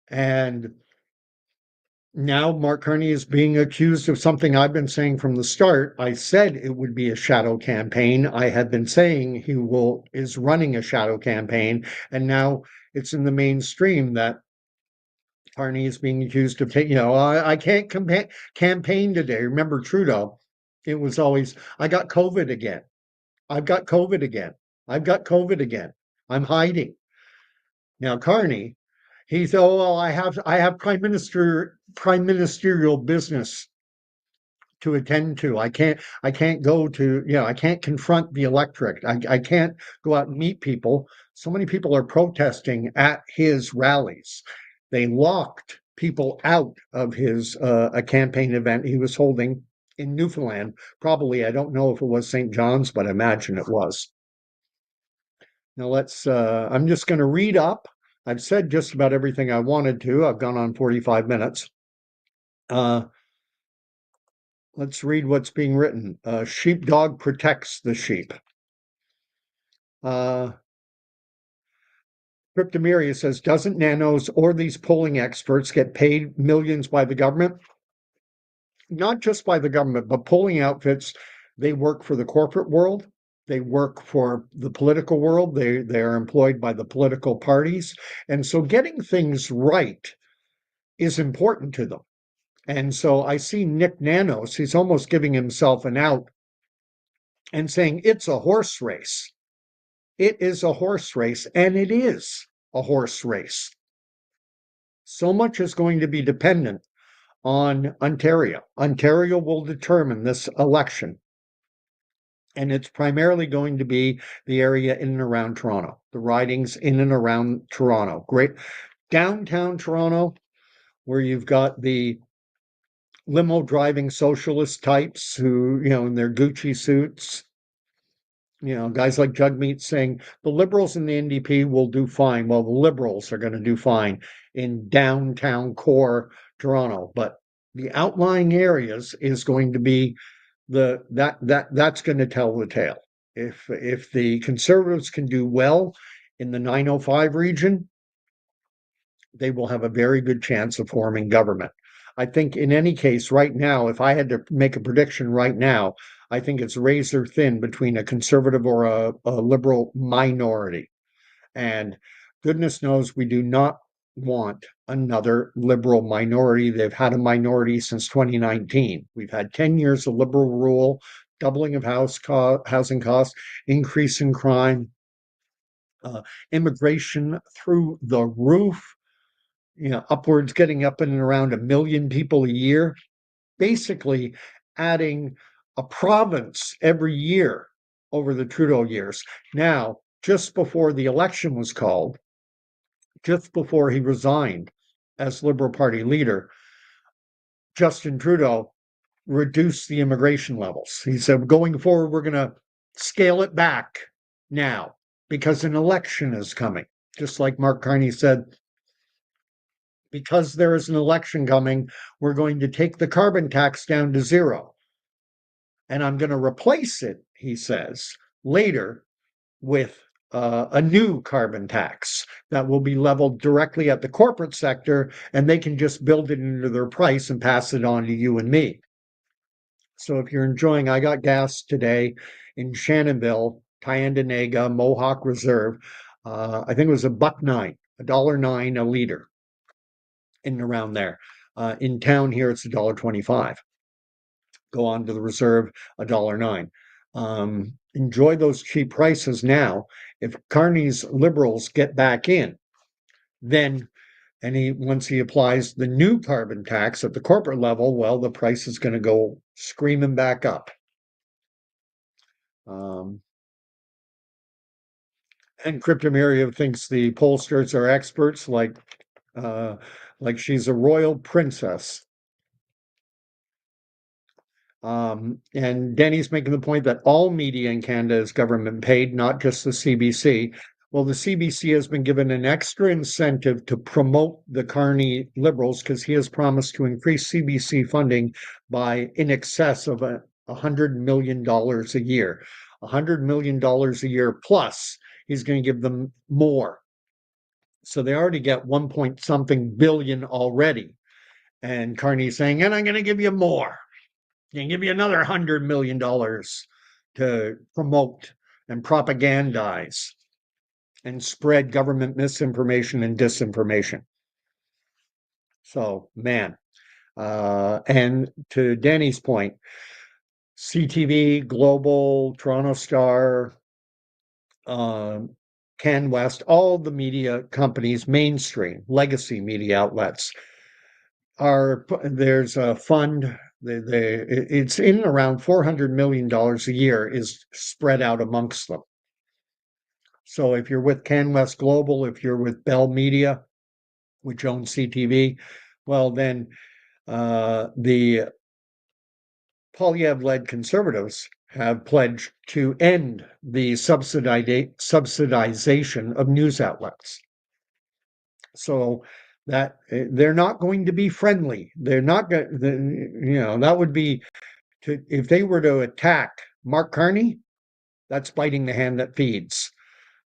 And now Mark Carney is being accused of something I've been saying from the start. I said it would be a shadow campaign. I had been saying is running a shadow campaign, and now it's in the mainstream that Carney is being accused of taking. I can't campaign today. Remember Trudeau? It was always, "I got COVID again. I've got COVID again. I've got COVID again. I'm hiding." Now Carney, he's, "Oh, well, I have prime ministerial business to attend to. I can't go to, I can't confront the electorate. I can't go out and meet people." So many people are protesting at his rallies. They locked people out of his a campaign event he was holding in Newfoundland. Probably, I don't know if it was St. John's, but I imagine it was. Now I'm just going to read up. I've said just about everything I wanted to. I've gone on 45 minutes. Let's read what's being written. Sheepdog protects the sheep. Uh, Cryptomeria says, doesn't Nanos or these polling experts get paid millions by the government? Not just by the government, but polling outfits. They work for the corporate world. They work for the political world. They are employed by the political parties. And so getting things right is important to them. And so I see Nick Nanos, he's almost giving himself an out and saying it's a horse race. It is a horse race, and it is a horse race. So much is going to be dependent on Ontario. Ontario will determine this election. And it's primarily going to be the area in and around Toronto, the ridings in and around Toronto. Great downtown Toronto, where you've got the limo driving socialist types who, in their Gucci suits, guys like Jugmeat saying the Liberals and the NDP will do fine. Well, the Liberals are going to do fine in downtown core Toronto, but the outlying areas is going to be that's going to tell the tale. If the Conservatives can do well in the 905 region, they will have a very good chance of forming government. I think in any case, right now, if I had to make a prediction right now, I think it's razor thin between a conservative or a liberal minority. And goodness knows we do not want another liberal minority. They've had a minority since 2019. We've had 10 years of liberal rule, doubling of housing costs, increase in crime, immigration through the roof, upwards, getting up and around 1 million people a year, basically adding a province every year over the Trudeau years. Now, just before the election was called, just before he resigned as Liberal Party leader, Justin Trudeau reduced the immigration levels. He said, going forward, we're going to scale it back now because an election is coming. Just like Mark Carney said, because there is an election coming, we're going to take the carbon tax down to zero. And I'm going to replace it, he says, later with a new carbon tax that will be leveled directly at the corporate sector, and they can just build it into their price and pass it on to you and me. So if you're enjoying, I got gas today in Shannonville, Tyandanega, Mohawk Reserve. I think it was $1.09, $1.09 a liter in and around there. In town here, it's $1.25. Go on to the reserve, $1.09. Enjoy those cheap prices now. If Carney's Liberals get back in, then once he applies the new carbon tax at the corporate level, well, the price is going to go screaming back up. And Cryptomeria thinks the pollsters are experts, like she's a royal princess. And Denny's making the point that all media in Canada is government paid, not just the CBC. Well, the CBC has been given an extra incentive to promote the Carney Liberals because he has promised to increase CBC funding by in excess of $100 million a year. $100 million a year plus, he's going to give them more. So they already get 1 point something billion already. And Carney's saying, and I'm going to give you more. Can give you another $100 million to promote and propagandize and spread government misinformation and disinformation. So, man. And to Danny's point, CTV, Global, Toronto Star, Can West, all the media companies, mainstream, legacy media outlets, there's a fund. It's in around $400 million a year is spread out amongst them. So if you're with CanWest Global, if you're with Bell Media, which owns CTV, well, then the Poilievre-led Conservatives have pledged to end the subsidization of news outlets. So that they're not going to be friendly. They're not going. That would be if they were to attack Mark Carney. That's biting the hand that feeds.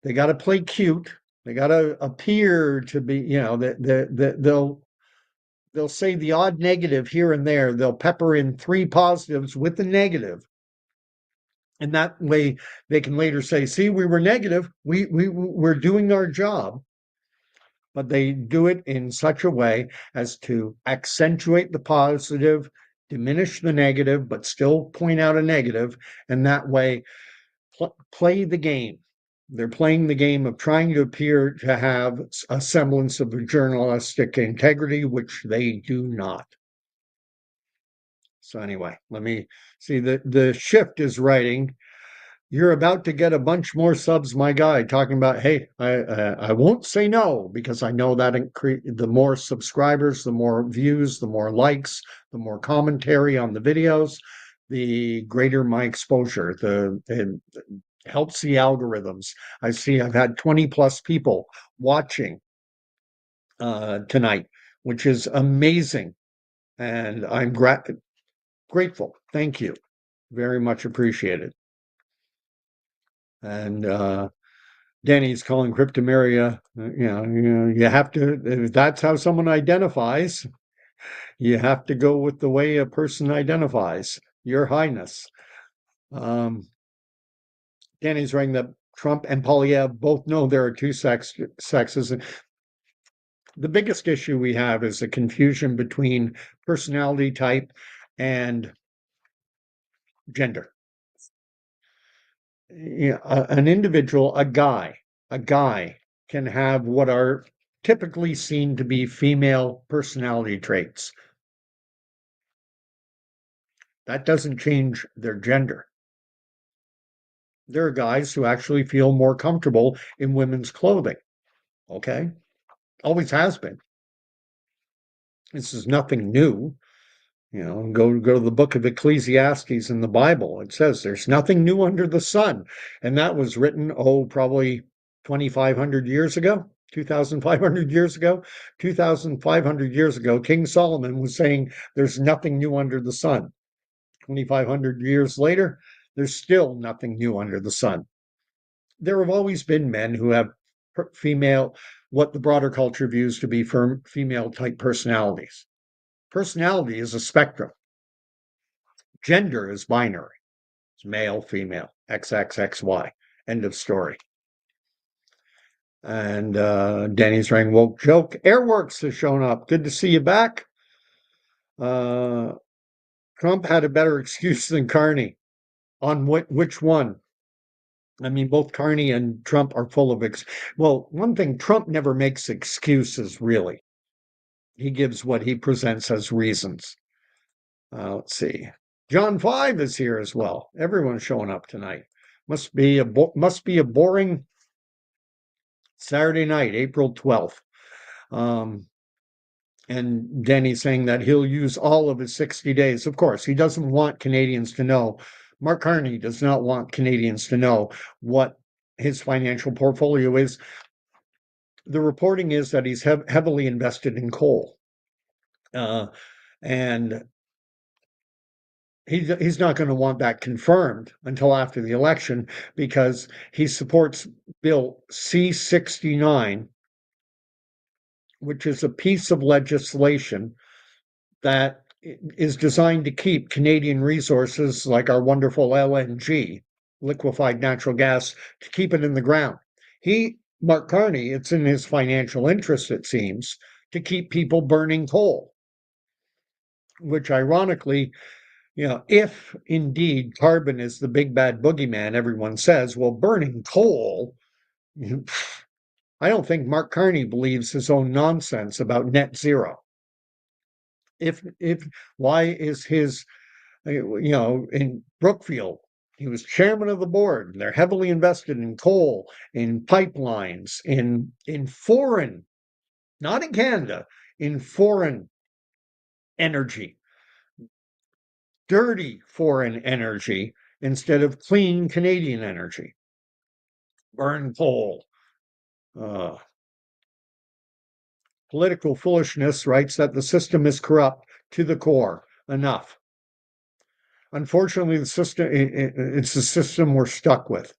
They got to play cute. They got to appear to be, that they'll say the odd negative here and there. They'll pepper in three positives with the negative, and that way they can later say, "See, we were negative. We're doing our job." But they do it in such a way as to accentuate the positive, diminish the negative, but still point out a negative, and that way play the game. They're playing the game of trying to appear to have a semblance of journalistic integrity, which they do not. So anyway, let me see. The shift is writing, "You're about to get a bunch more subs, my guy," talking about, hey, I won't say no, because I know that the more subscribers, the more views, the more likes, the more commentary on the videos, the greater my exposure. It helps the algorithms. I've had 20 plus people watching tonight, which is amazing. And I'm grateful. Thank you. Very much appreciated. And Danny's calling cryptomeria, you have to, if that's how someone identifies, you have to go with the way a person identifies, Your Highness. Danny's writing that Trump and Poilievre both know there are two sexes. The biggest issue we have is the confusion between personality type and gender. An individual, a guy can have what are typically seen to be female personality traits. That doesn't change their gender. There are guys who actually feel more comfortable in women's clothing. Okay? Always has been. This is nothing new. Go to the book of Ecclesiastes in the Bible. It says there's nothing new under the sun. And that was written, probably 2,500 years ago, 2,500 years ago. 2,500 years ago, King Solomon was saying there's nothing new under the sun. 2,500 years later, there's still nothing new under the sun. There have always been men who have what the broader culture views to be female type personalities. Personality is a spectrum. Gender is binary. It's male, female, XXXY. End of story. And Danny's writing, woke joke. Airworks has shown up. Good to see you back. Trump had a better excuse than Carney. On which one? I mean, both Carney and Trump are full of well, one thing, Trump never makes excuses, really. He gives what he presents as reasons. Let's see. John 5 is here as well. Everyone's showing up tonight. Must be a boring Saturday night, April 12th. And Danny's saying that he'll use all of his 60 days. Of course, he doesn't want Canadians to know. Mark Carney does not want Canadians to know what his financial portfolio is. The reporting is that he's heavily invested in coal. And he's not going to want that confirmed until after the election, because he supports Bill C-69, which is a piece of legislation that is designed to keep Canadian resources like our wonderful LNG, liquefied natural gas, to keep it in the ground. Mark Carney, it's in his financial interest, it seems, to keep people burning coal, which ironically, if indeed carbon is the big bad boogeyman, everyone says, well, burning coal, I don't think Mark Carney believes his own nonsense about net zero. Why is his, in Brookfield, he was chairman of the board, and they're heavily invested in coal, in pipelines, in foreign, not in Canada, in foreign energy, dirty foreign energy instead of clean Canadian energy. Burn coal. Political foolishness writes that the system is corrupt to the core. Enough. Unfortunately, it's the system we're stuck with.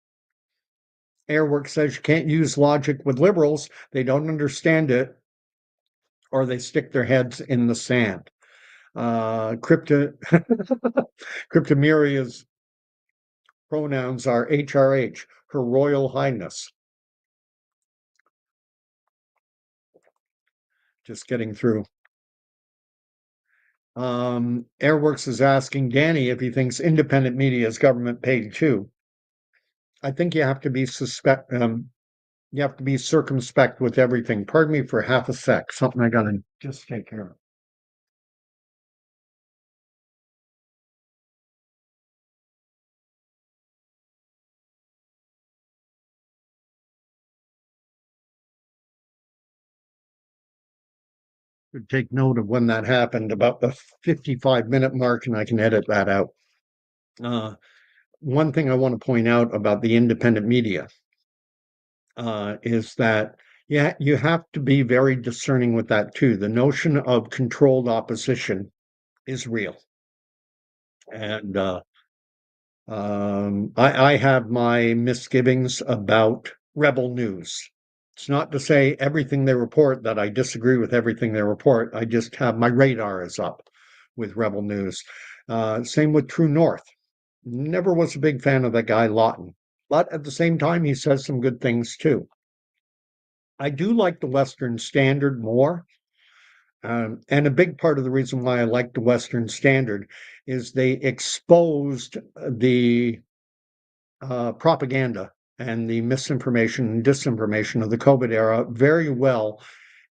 Airworks says you can't use logic with liberals. They don't understand it, or they stick their heads in the sand. Cryptomeria's pronouns are HRH, Her Royal Highness. Just getting through. Airworks is asking Danny if he thinks independent media is government paid too. I think you have to be you have to be circumspect with everything. Pardon me for half a sec. Something I gotta just take care of. Take note of when that happened, about the 55-minute mark, and I can edit that out. One thing I want to point out about the independent media is that you have to be very discerning with that too. The notion of controlled opposition is real, and I have my misgivings about Rebel News. It's not to say everything they report that I disagree with everything they report. I just have my radar is up with Rebel News. Same with True North. Never was a big fan of that guy Lawton, but at the same time, he says some good things too. I do like the Western Standard more. And a big part of the reason why I like the Western Standard is they exposed the propaganda and the misinformation and disinformation of the COVID era very well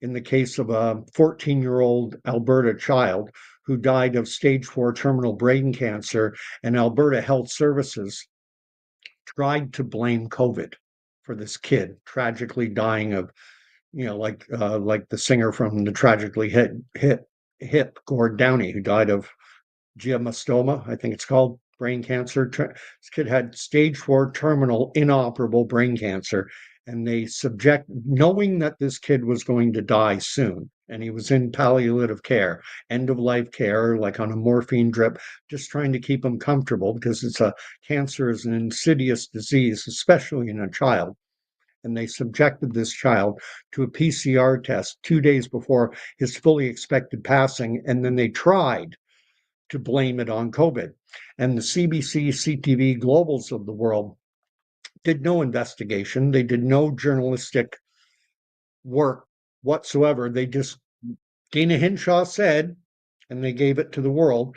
in the case of a 14-year-old Alberta child who died of stage 4 terminal brain cancer, and Alberta Health Services tried to blame COVID for this kid tragically dying of, like the singer from the tragically hip Gord Downey, who died of glioblastoma, I think it's called, brain cancer. This kid had stage 4 terminal inoperable brain cancer, and they knowing that this kid was going to die soon, and he was in palliative care, end of life care, like on a morphine drip, just trying to keep him comfortable because cancer is an insidious disease, especially in a child. And they subjected this child to a PCR test 2 days before his fully expected passing, and then they tried to blame it on COVID. And the CBC, CTV Globals of the world did no investigation. They did no journalistic work whatsoever. They just, Dina Hinshaw said, and they gave it to the world.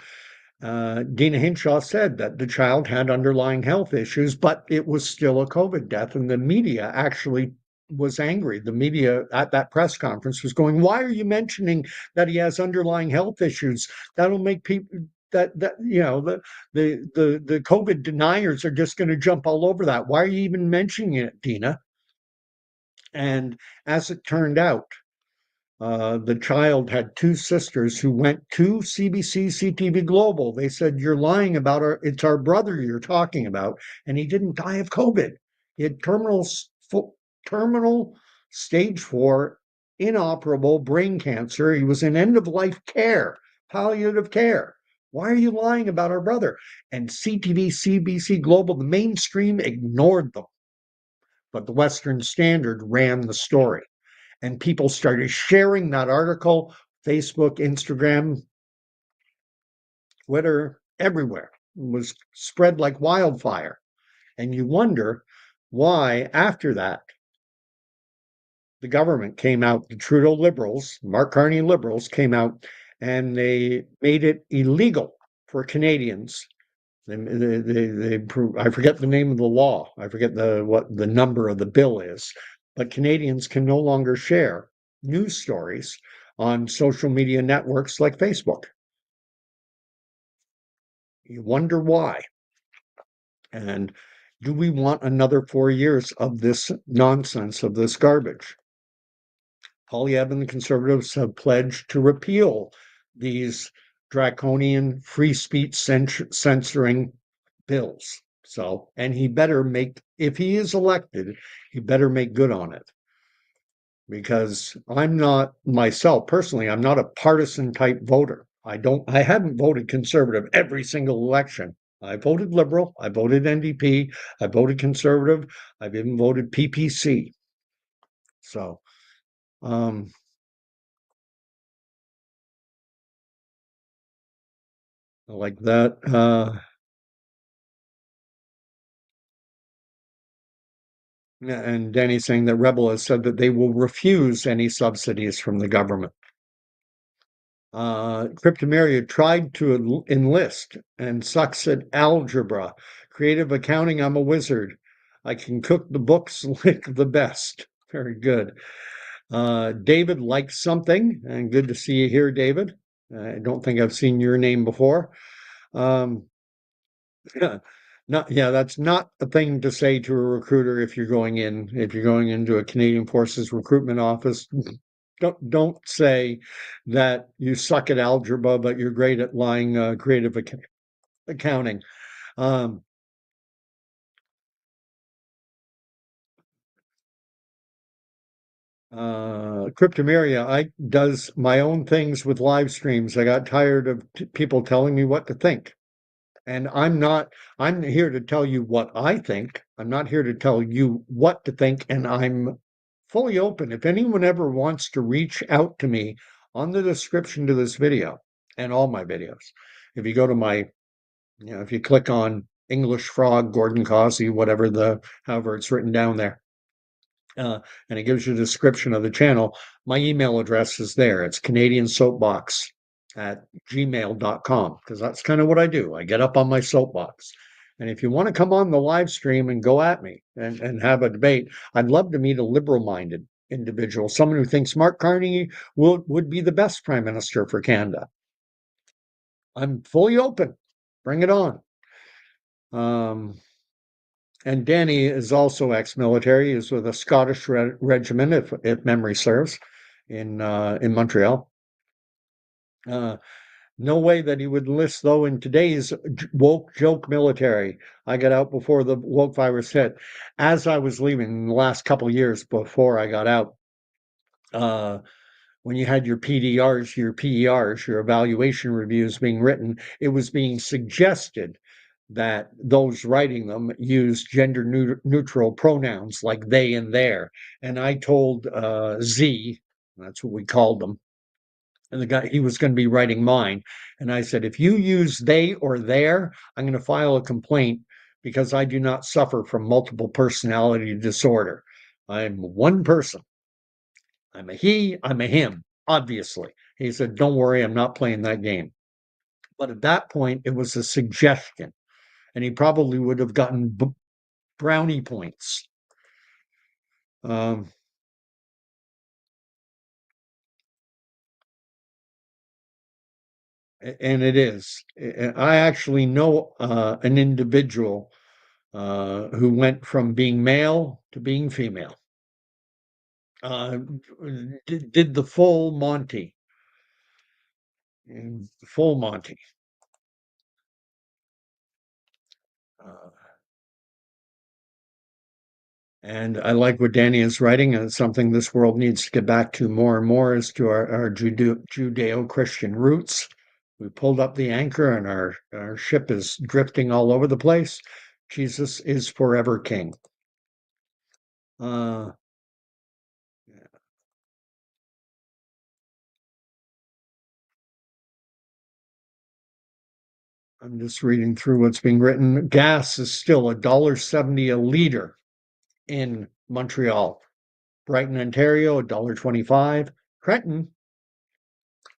Dina Hinshaw said that the child had underlying health issues, but it was still a COVID death. And the media actually was angry. The media at that press conference was going, "Why are you mentioning that he has underlying health issues? That'll make people that the COVID deniers are just going to jump all over that. Why are you even mentioning it, Dina?" And as it turned out, the child had two sisters who went to CBC, CTV Global. They said, "You're lying about it's our brother you're talking about." And he didn't die of COVID. He had terminal stage 4 inoperable brain cancer. He was in end of life care, palliative care. Why are you lying about our brother? And CTV, CBC Global, the mainstream ignored them. But the Western Standard ran the story, and people started sharing that article, Facebook, Instagram, Twitter, everywhere. It was spread like wildfire. And you wonder why, after that, the government came out, the Trudeau Liberals, Mark Carney Liberals came out, and they made it illegal for Canadians. I forget the name of the law. I forget what the number of the bill is, but Canadians can no longer share news stories on social media networks like Facebook. You wonder why. And do we want another 4 years of this nonsense, of this garbage? Poilievre and the Conservatives have pledged to repeal these draconian free speech censoring bills. So, and he better if he is elected, he better make good on it. Because I'm not myself personally, I'm not a partisan type voter. I haven't voted Conservative every single election. I voted Liberal. I voted NDP. I voted Conservative. I've even voted PPC. So, um, like that. And Danny's saying that Rebel has said that they will refuse any subsidies from the government. Cryptomeria tried to enlist and sucks at algebra. Creative accounting, I'm a wizard. I can cook the books like the best. Very good. David likes something, and good to see you here, David. I don't think I've seen your name before. Um, yeah, that's not a thing to say to a recruiter if you're going into a Canadian Forces recruitment office. Don't say that you suck at algebra, but you're great at lying creative accounting. Um, Cryptomeria, I does my own things with live streams. I got tired of people telling me what to think. And I'm here to tell you what I think. I'm not here to tell you what to think. And I'm fully open. If anyone ever wants to reach out to me on the description to this video and all my videos, if you go to if you click on English Frog, Gordon Causey, however it's written down there, and it gives you a description of the channel. My email address is there. It's Canadian Soapbox at gmail.com, because that's kind of what I do. I get up on my soapbox. And if you want to come on the live stream and go at me and have a debate, I'd love to meet a liberal minded individual, someone who thinks Mark Carney would be the best prime minister for Canada. I'm fully open. Bring it on. And Danny is also ex-military. He was with a Scottish regiment, if memory serves, in Montreal. No way that he would enlist, though, in today's woke joke military. I got out before the woke virus hit. As I was leaving in the last couple of years before I got out, uh, when you had your PDRs, your PERs, your evaluation reviews being written, it was being suggested that those writing them use gender neutral pronouns like they and their. And I told Z, that's what we called them, and the guy, he was going to be writing mine. And I said, if you use they or their, I'm going to file a complaint because I do not suffer from multiple personality disorder. I'm one person. I'm a he, I'm a him, obviously. He said, don't worry, I'm not playing that game. But at that point, it was a suggestion, and he probably would have gotten brownie points. Um, and it is. I actually know an individual who went from being male to being female. Uh, did the full Monty, full Monty. Uh, and I like what Danny is writing, and it's something this world needs to get back to more and more, is to our Judeo-Christian roots. We pulled up the anchor and our ship is drifting all over the place. Jesus is forever king. Uh, I'm just reading through what's being written. Gas is still $1.70 a liter in Montreal. Brighton, Ontario, $1.25. Trenton,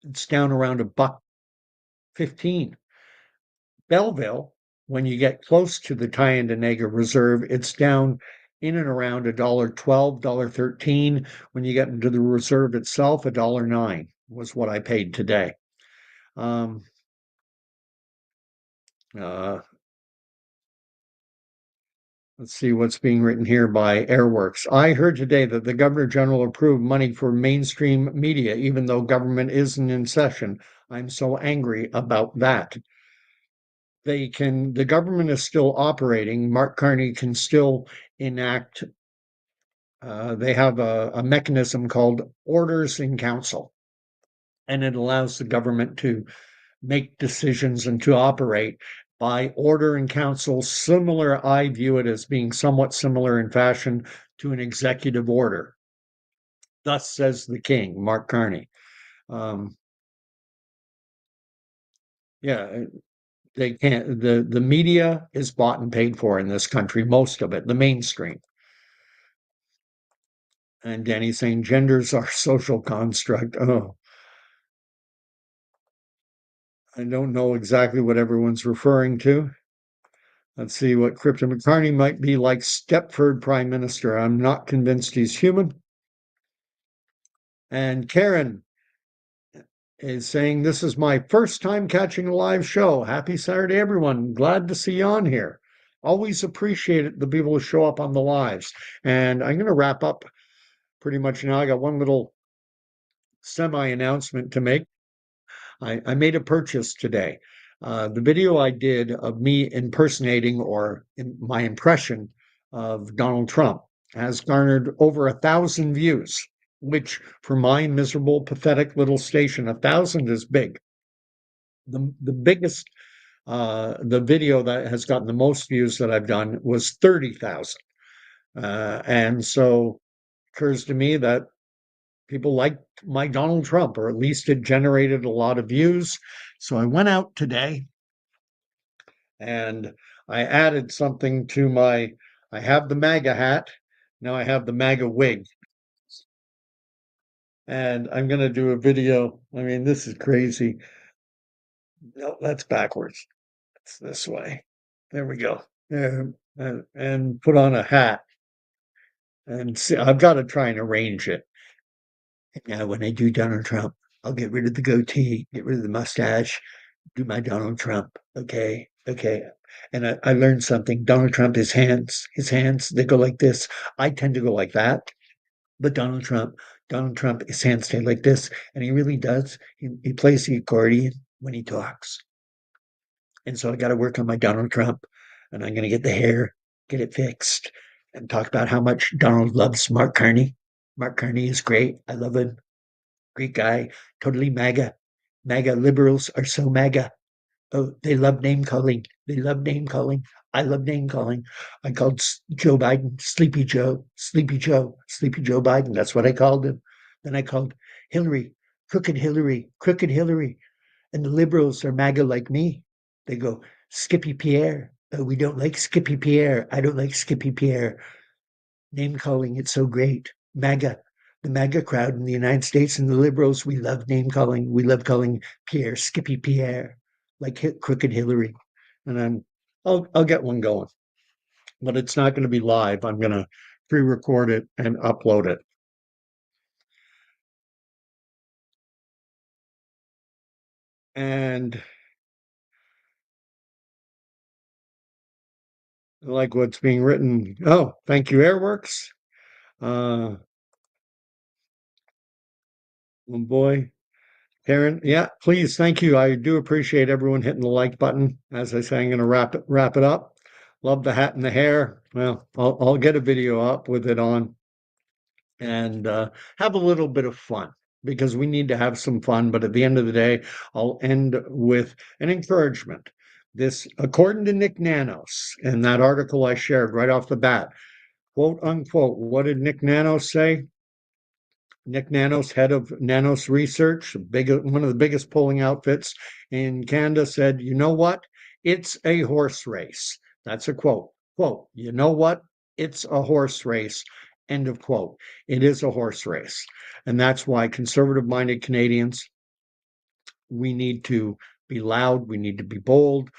it's down around $1.15. Belleville, when you get close to the Tyendinaga Reserve, it's down in and around $1.12, $1.13. When you get into the reserve itself, $1.09 was what I paid today. Um, uh, let's see what's being written here by Airworks. I heard today that the Governor General approved money for mainstream media, even though government isn't in session. I'm so angry about that. The government is still operating. Mark Carney can still enact, they have a mechanism called orders in council, and it allows the government to make decisions and to operate. by order and council, similar, I view it as being somewhat similar in fashion to an executive order. Thus says the king, Mark Carney. Um, yeah, they can't, the media is bought and paid for in this country, most of it, the mainstream. And Danny's saying genders are social construct. Oh, I don't know exactly what everyone's referring to. Let's see what Crypto McCartney might be like Stepford Prime Minister. I'm not convinced he's human. And Karen is saying, this is my first time catching a live show. Happy Saturday, everyone. Glad to see you on here. Always appreciate it, the people who show up on the lives. And I'm going to wrap up pretty much now. I got one little semi announcement to make. I made a purchase today. The video I did of me impersonating or my impression of Donald Trump has garnered over 1,000 views, which for my miserable, pathetic little station, 1,000 is big. The biggest, the video that has gotten the most views that I've done was 30,000. And so it occurs to me that people liked my Donald Trump, or at least it generated a lot of views. So I went out today and I added something to I have the MAGA hat. Now I have the MAGA wig. And I'm going to do a video. I mean, this is crazy. No, that's backwards. It's this way. There we go. And put on a hat. And see, I've got to try and arrange it. Now, when I do Donald Trump, I'll get rid of the goatee, get rid of the mustache, do my Donald Trump. Okay. Okay. And I learned something. Donald Trump, his hands, they go like this. I tend to go like that. But Donald Trump, his hands stay like this. And he really does. He plays the accordion when he talks. And so I got to work on my Donald Trump. And I'm going to get the hair, get it fixed, and talk about how much Donald loves Mark Carney. Mark Carney is great. I love him. Great guy. Totally MAGA. MAGA liberals are so MAGA. Oh, they love name calling. They love name calling. I love name calling. I called Joe Biden Sleepy Joe, Sleepy Joe, Sleepy Joe Biden. That's what I called him. Then I called Hillary, Crooked Hillary, Crooked Hillary. And the liberals are MAGA like me. They go, Skippy Pierre. Oh, we don't like Skippy Pierre. I don't like Skippy Pierre. Name calling, it's so great. MAGA, the MAGA crowd in the United States and the liberals, we love name calling. We love calling Pierre Skippy Pierre, like Crooked Hillary. And I'll get one going, but it's not going to be live. I'm going to pre-record it and upload it. And like what's being written. Oh, thank you, Airworks. Oh boy. Karen, yeah, please, thank you. I do appreciate everyone hitting the like button. As I say, I'm going to wrap it up. Love the hat and the hair. Well, I'll get a video up with it on and have a little bit of fun because we need to have some fun. But at the end of the day, I'll end with an encouragement. This, according to Nick Nanos, in that article I shared right off the bat, quote unquote, what did Nick Nanos say? Nick Nanos, head of Nanos Research, one of the biggest polling outfits in Canada, said, you know what? It's a horse race. That's a quote. Quote, you know what? It's a horse race. End of quote. It is a horse race. And that's why conservative minded Canadians, we need to be loud. We need to be bold.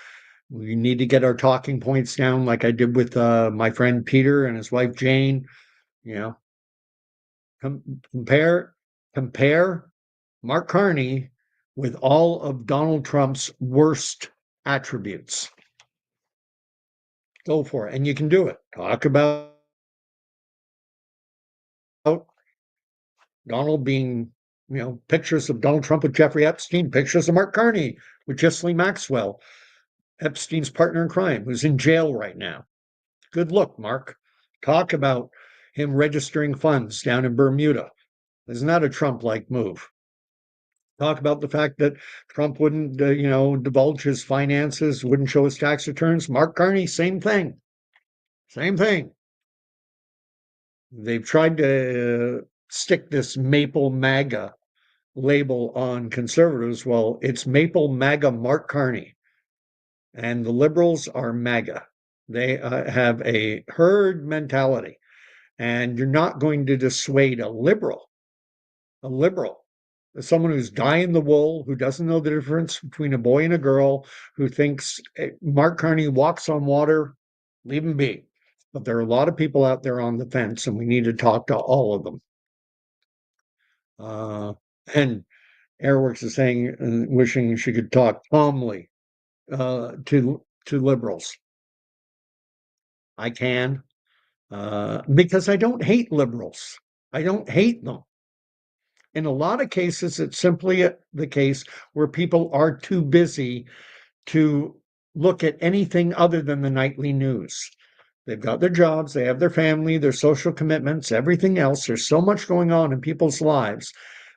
We need to get our talking points down, like I did with my friend Peter and his wife Jane. You know, compare Mark Carney with all of Donald Trump's worst attributes. Go for it. And you can do it. Talk about Donald being, pictures of Donald Trump with Jeffrey Epstein, pictures of Mark Carney with Ghislaine Maxwell, Epstein's partner in crime, who's in jail right now. Good look, Mark. Talk about him registering funds down in Bermuda. Isn't that a Trump-like move? talk about the fact that Trump wouldn't, divulge his finances, wouldn't show his tax returns. Mark Carney, same thing. Same thing. They've tried to stick this Maple Maga label on conservatives. Well, it's Maple Maga Mark Carney, and the liberals are MAGA. They have a herd mentality, and you're not going to dissuade a liberal, someone who's dying the wool, who doesn't know the difference between a boy and a girl, who thinks Mark Carney walks on water, leave him be. But there are a lot of people out there on the fence, and we need to talk to all of them. And Airworks is saying, wishing she could talk calmly to liberals. I can, because I don't hate liberals. I don't hate them. In a lot of cases, it's simply the case where people are too busy to look at anything other than the nightly news. They've got their jobs, they have their family, their social commitments, everything else. There's so much going on in people's lives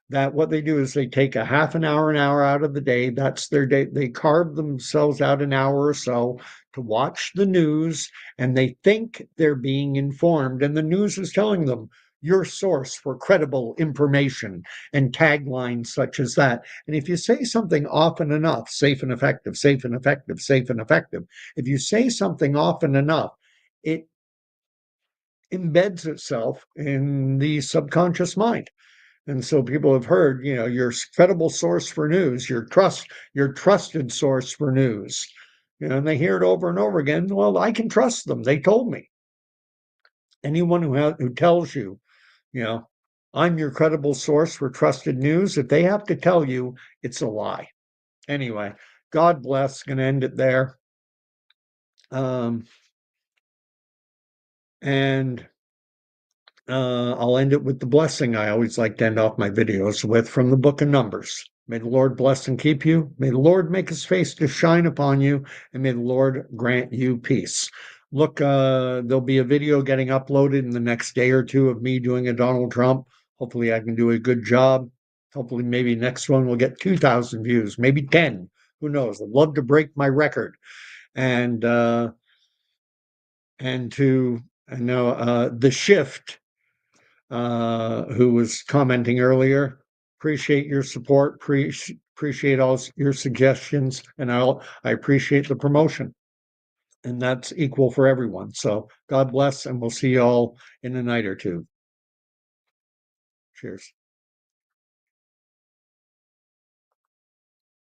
that what they do is they take a half an hour out of the day. That's their day. They carve themselves out an hour or so to watch the news, and they think they're being informed. And the news is telling them your source for credible information, and taglines such as that. And if you say something often enough, safe and effective, safe and effective, safe and effective, if you say something often enough, it embeds itself in the subconscious mind. And so people have heard, your credible source for news, your trusted source for news. And they hear it over and over again. Well, I can trust them. They told me. Anyone who tells you, I'm your credible source for trusted news, if they have to tell you, it's a lie. Anyway, God bless. Going to end it there. And I'll end it with the blessing I always like to end off my videos with from the book of Numbers. May the Lord bless and keep you. May the Lord make his face to shine upon you, and may the Lord grant you peace. Look, there'll be a video getting uploaded in the next day or two of me doing a Donald Trump. Hopefully I can do a good job. Hopefully maybe next one will get 2,000 views, maybe 10. Who knows? I'd love to break my record. And to, I know, The Shift, who was commenting earlier. Appreciate your support. Appreciate all your suggestions, and I appreciate the promotion. And that's equal for everyone. So God bless, and we'll see you all in a night or two. Cheers.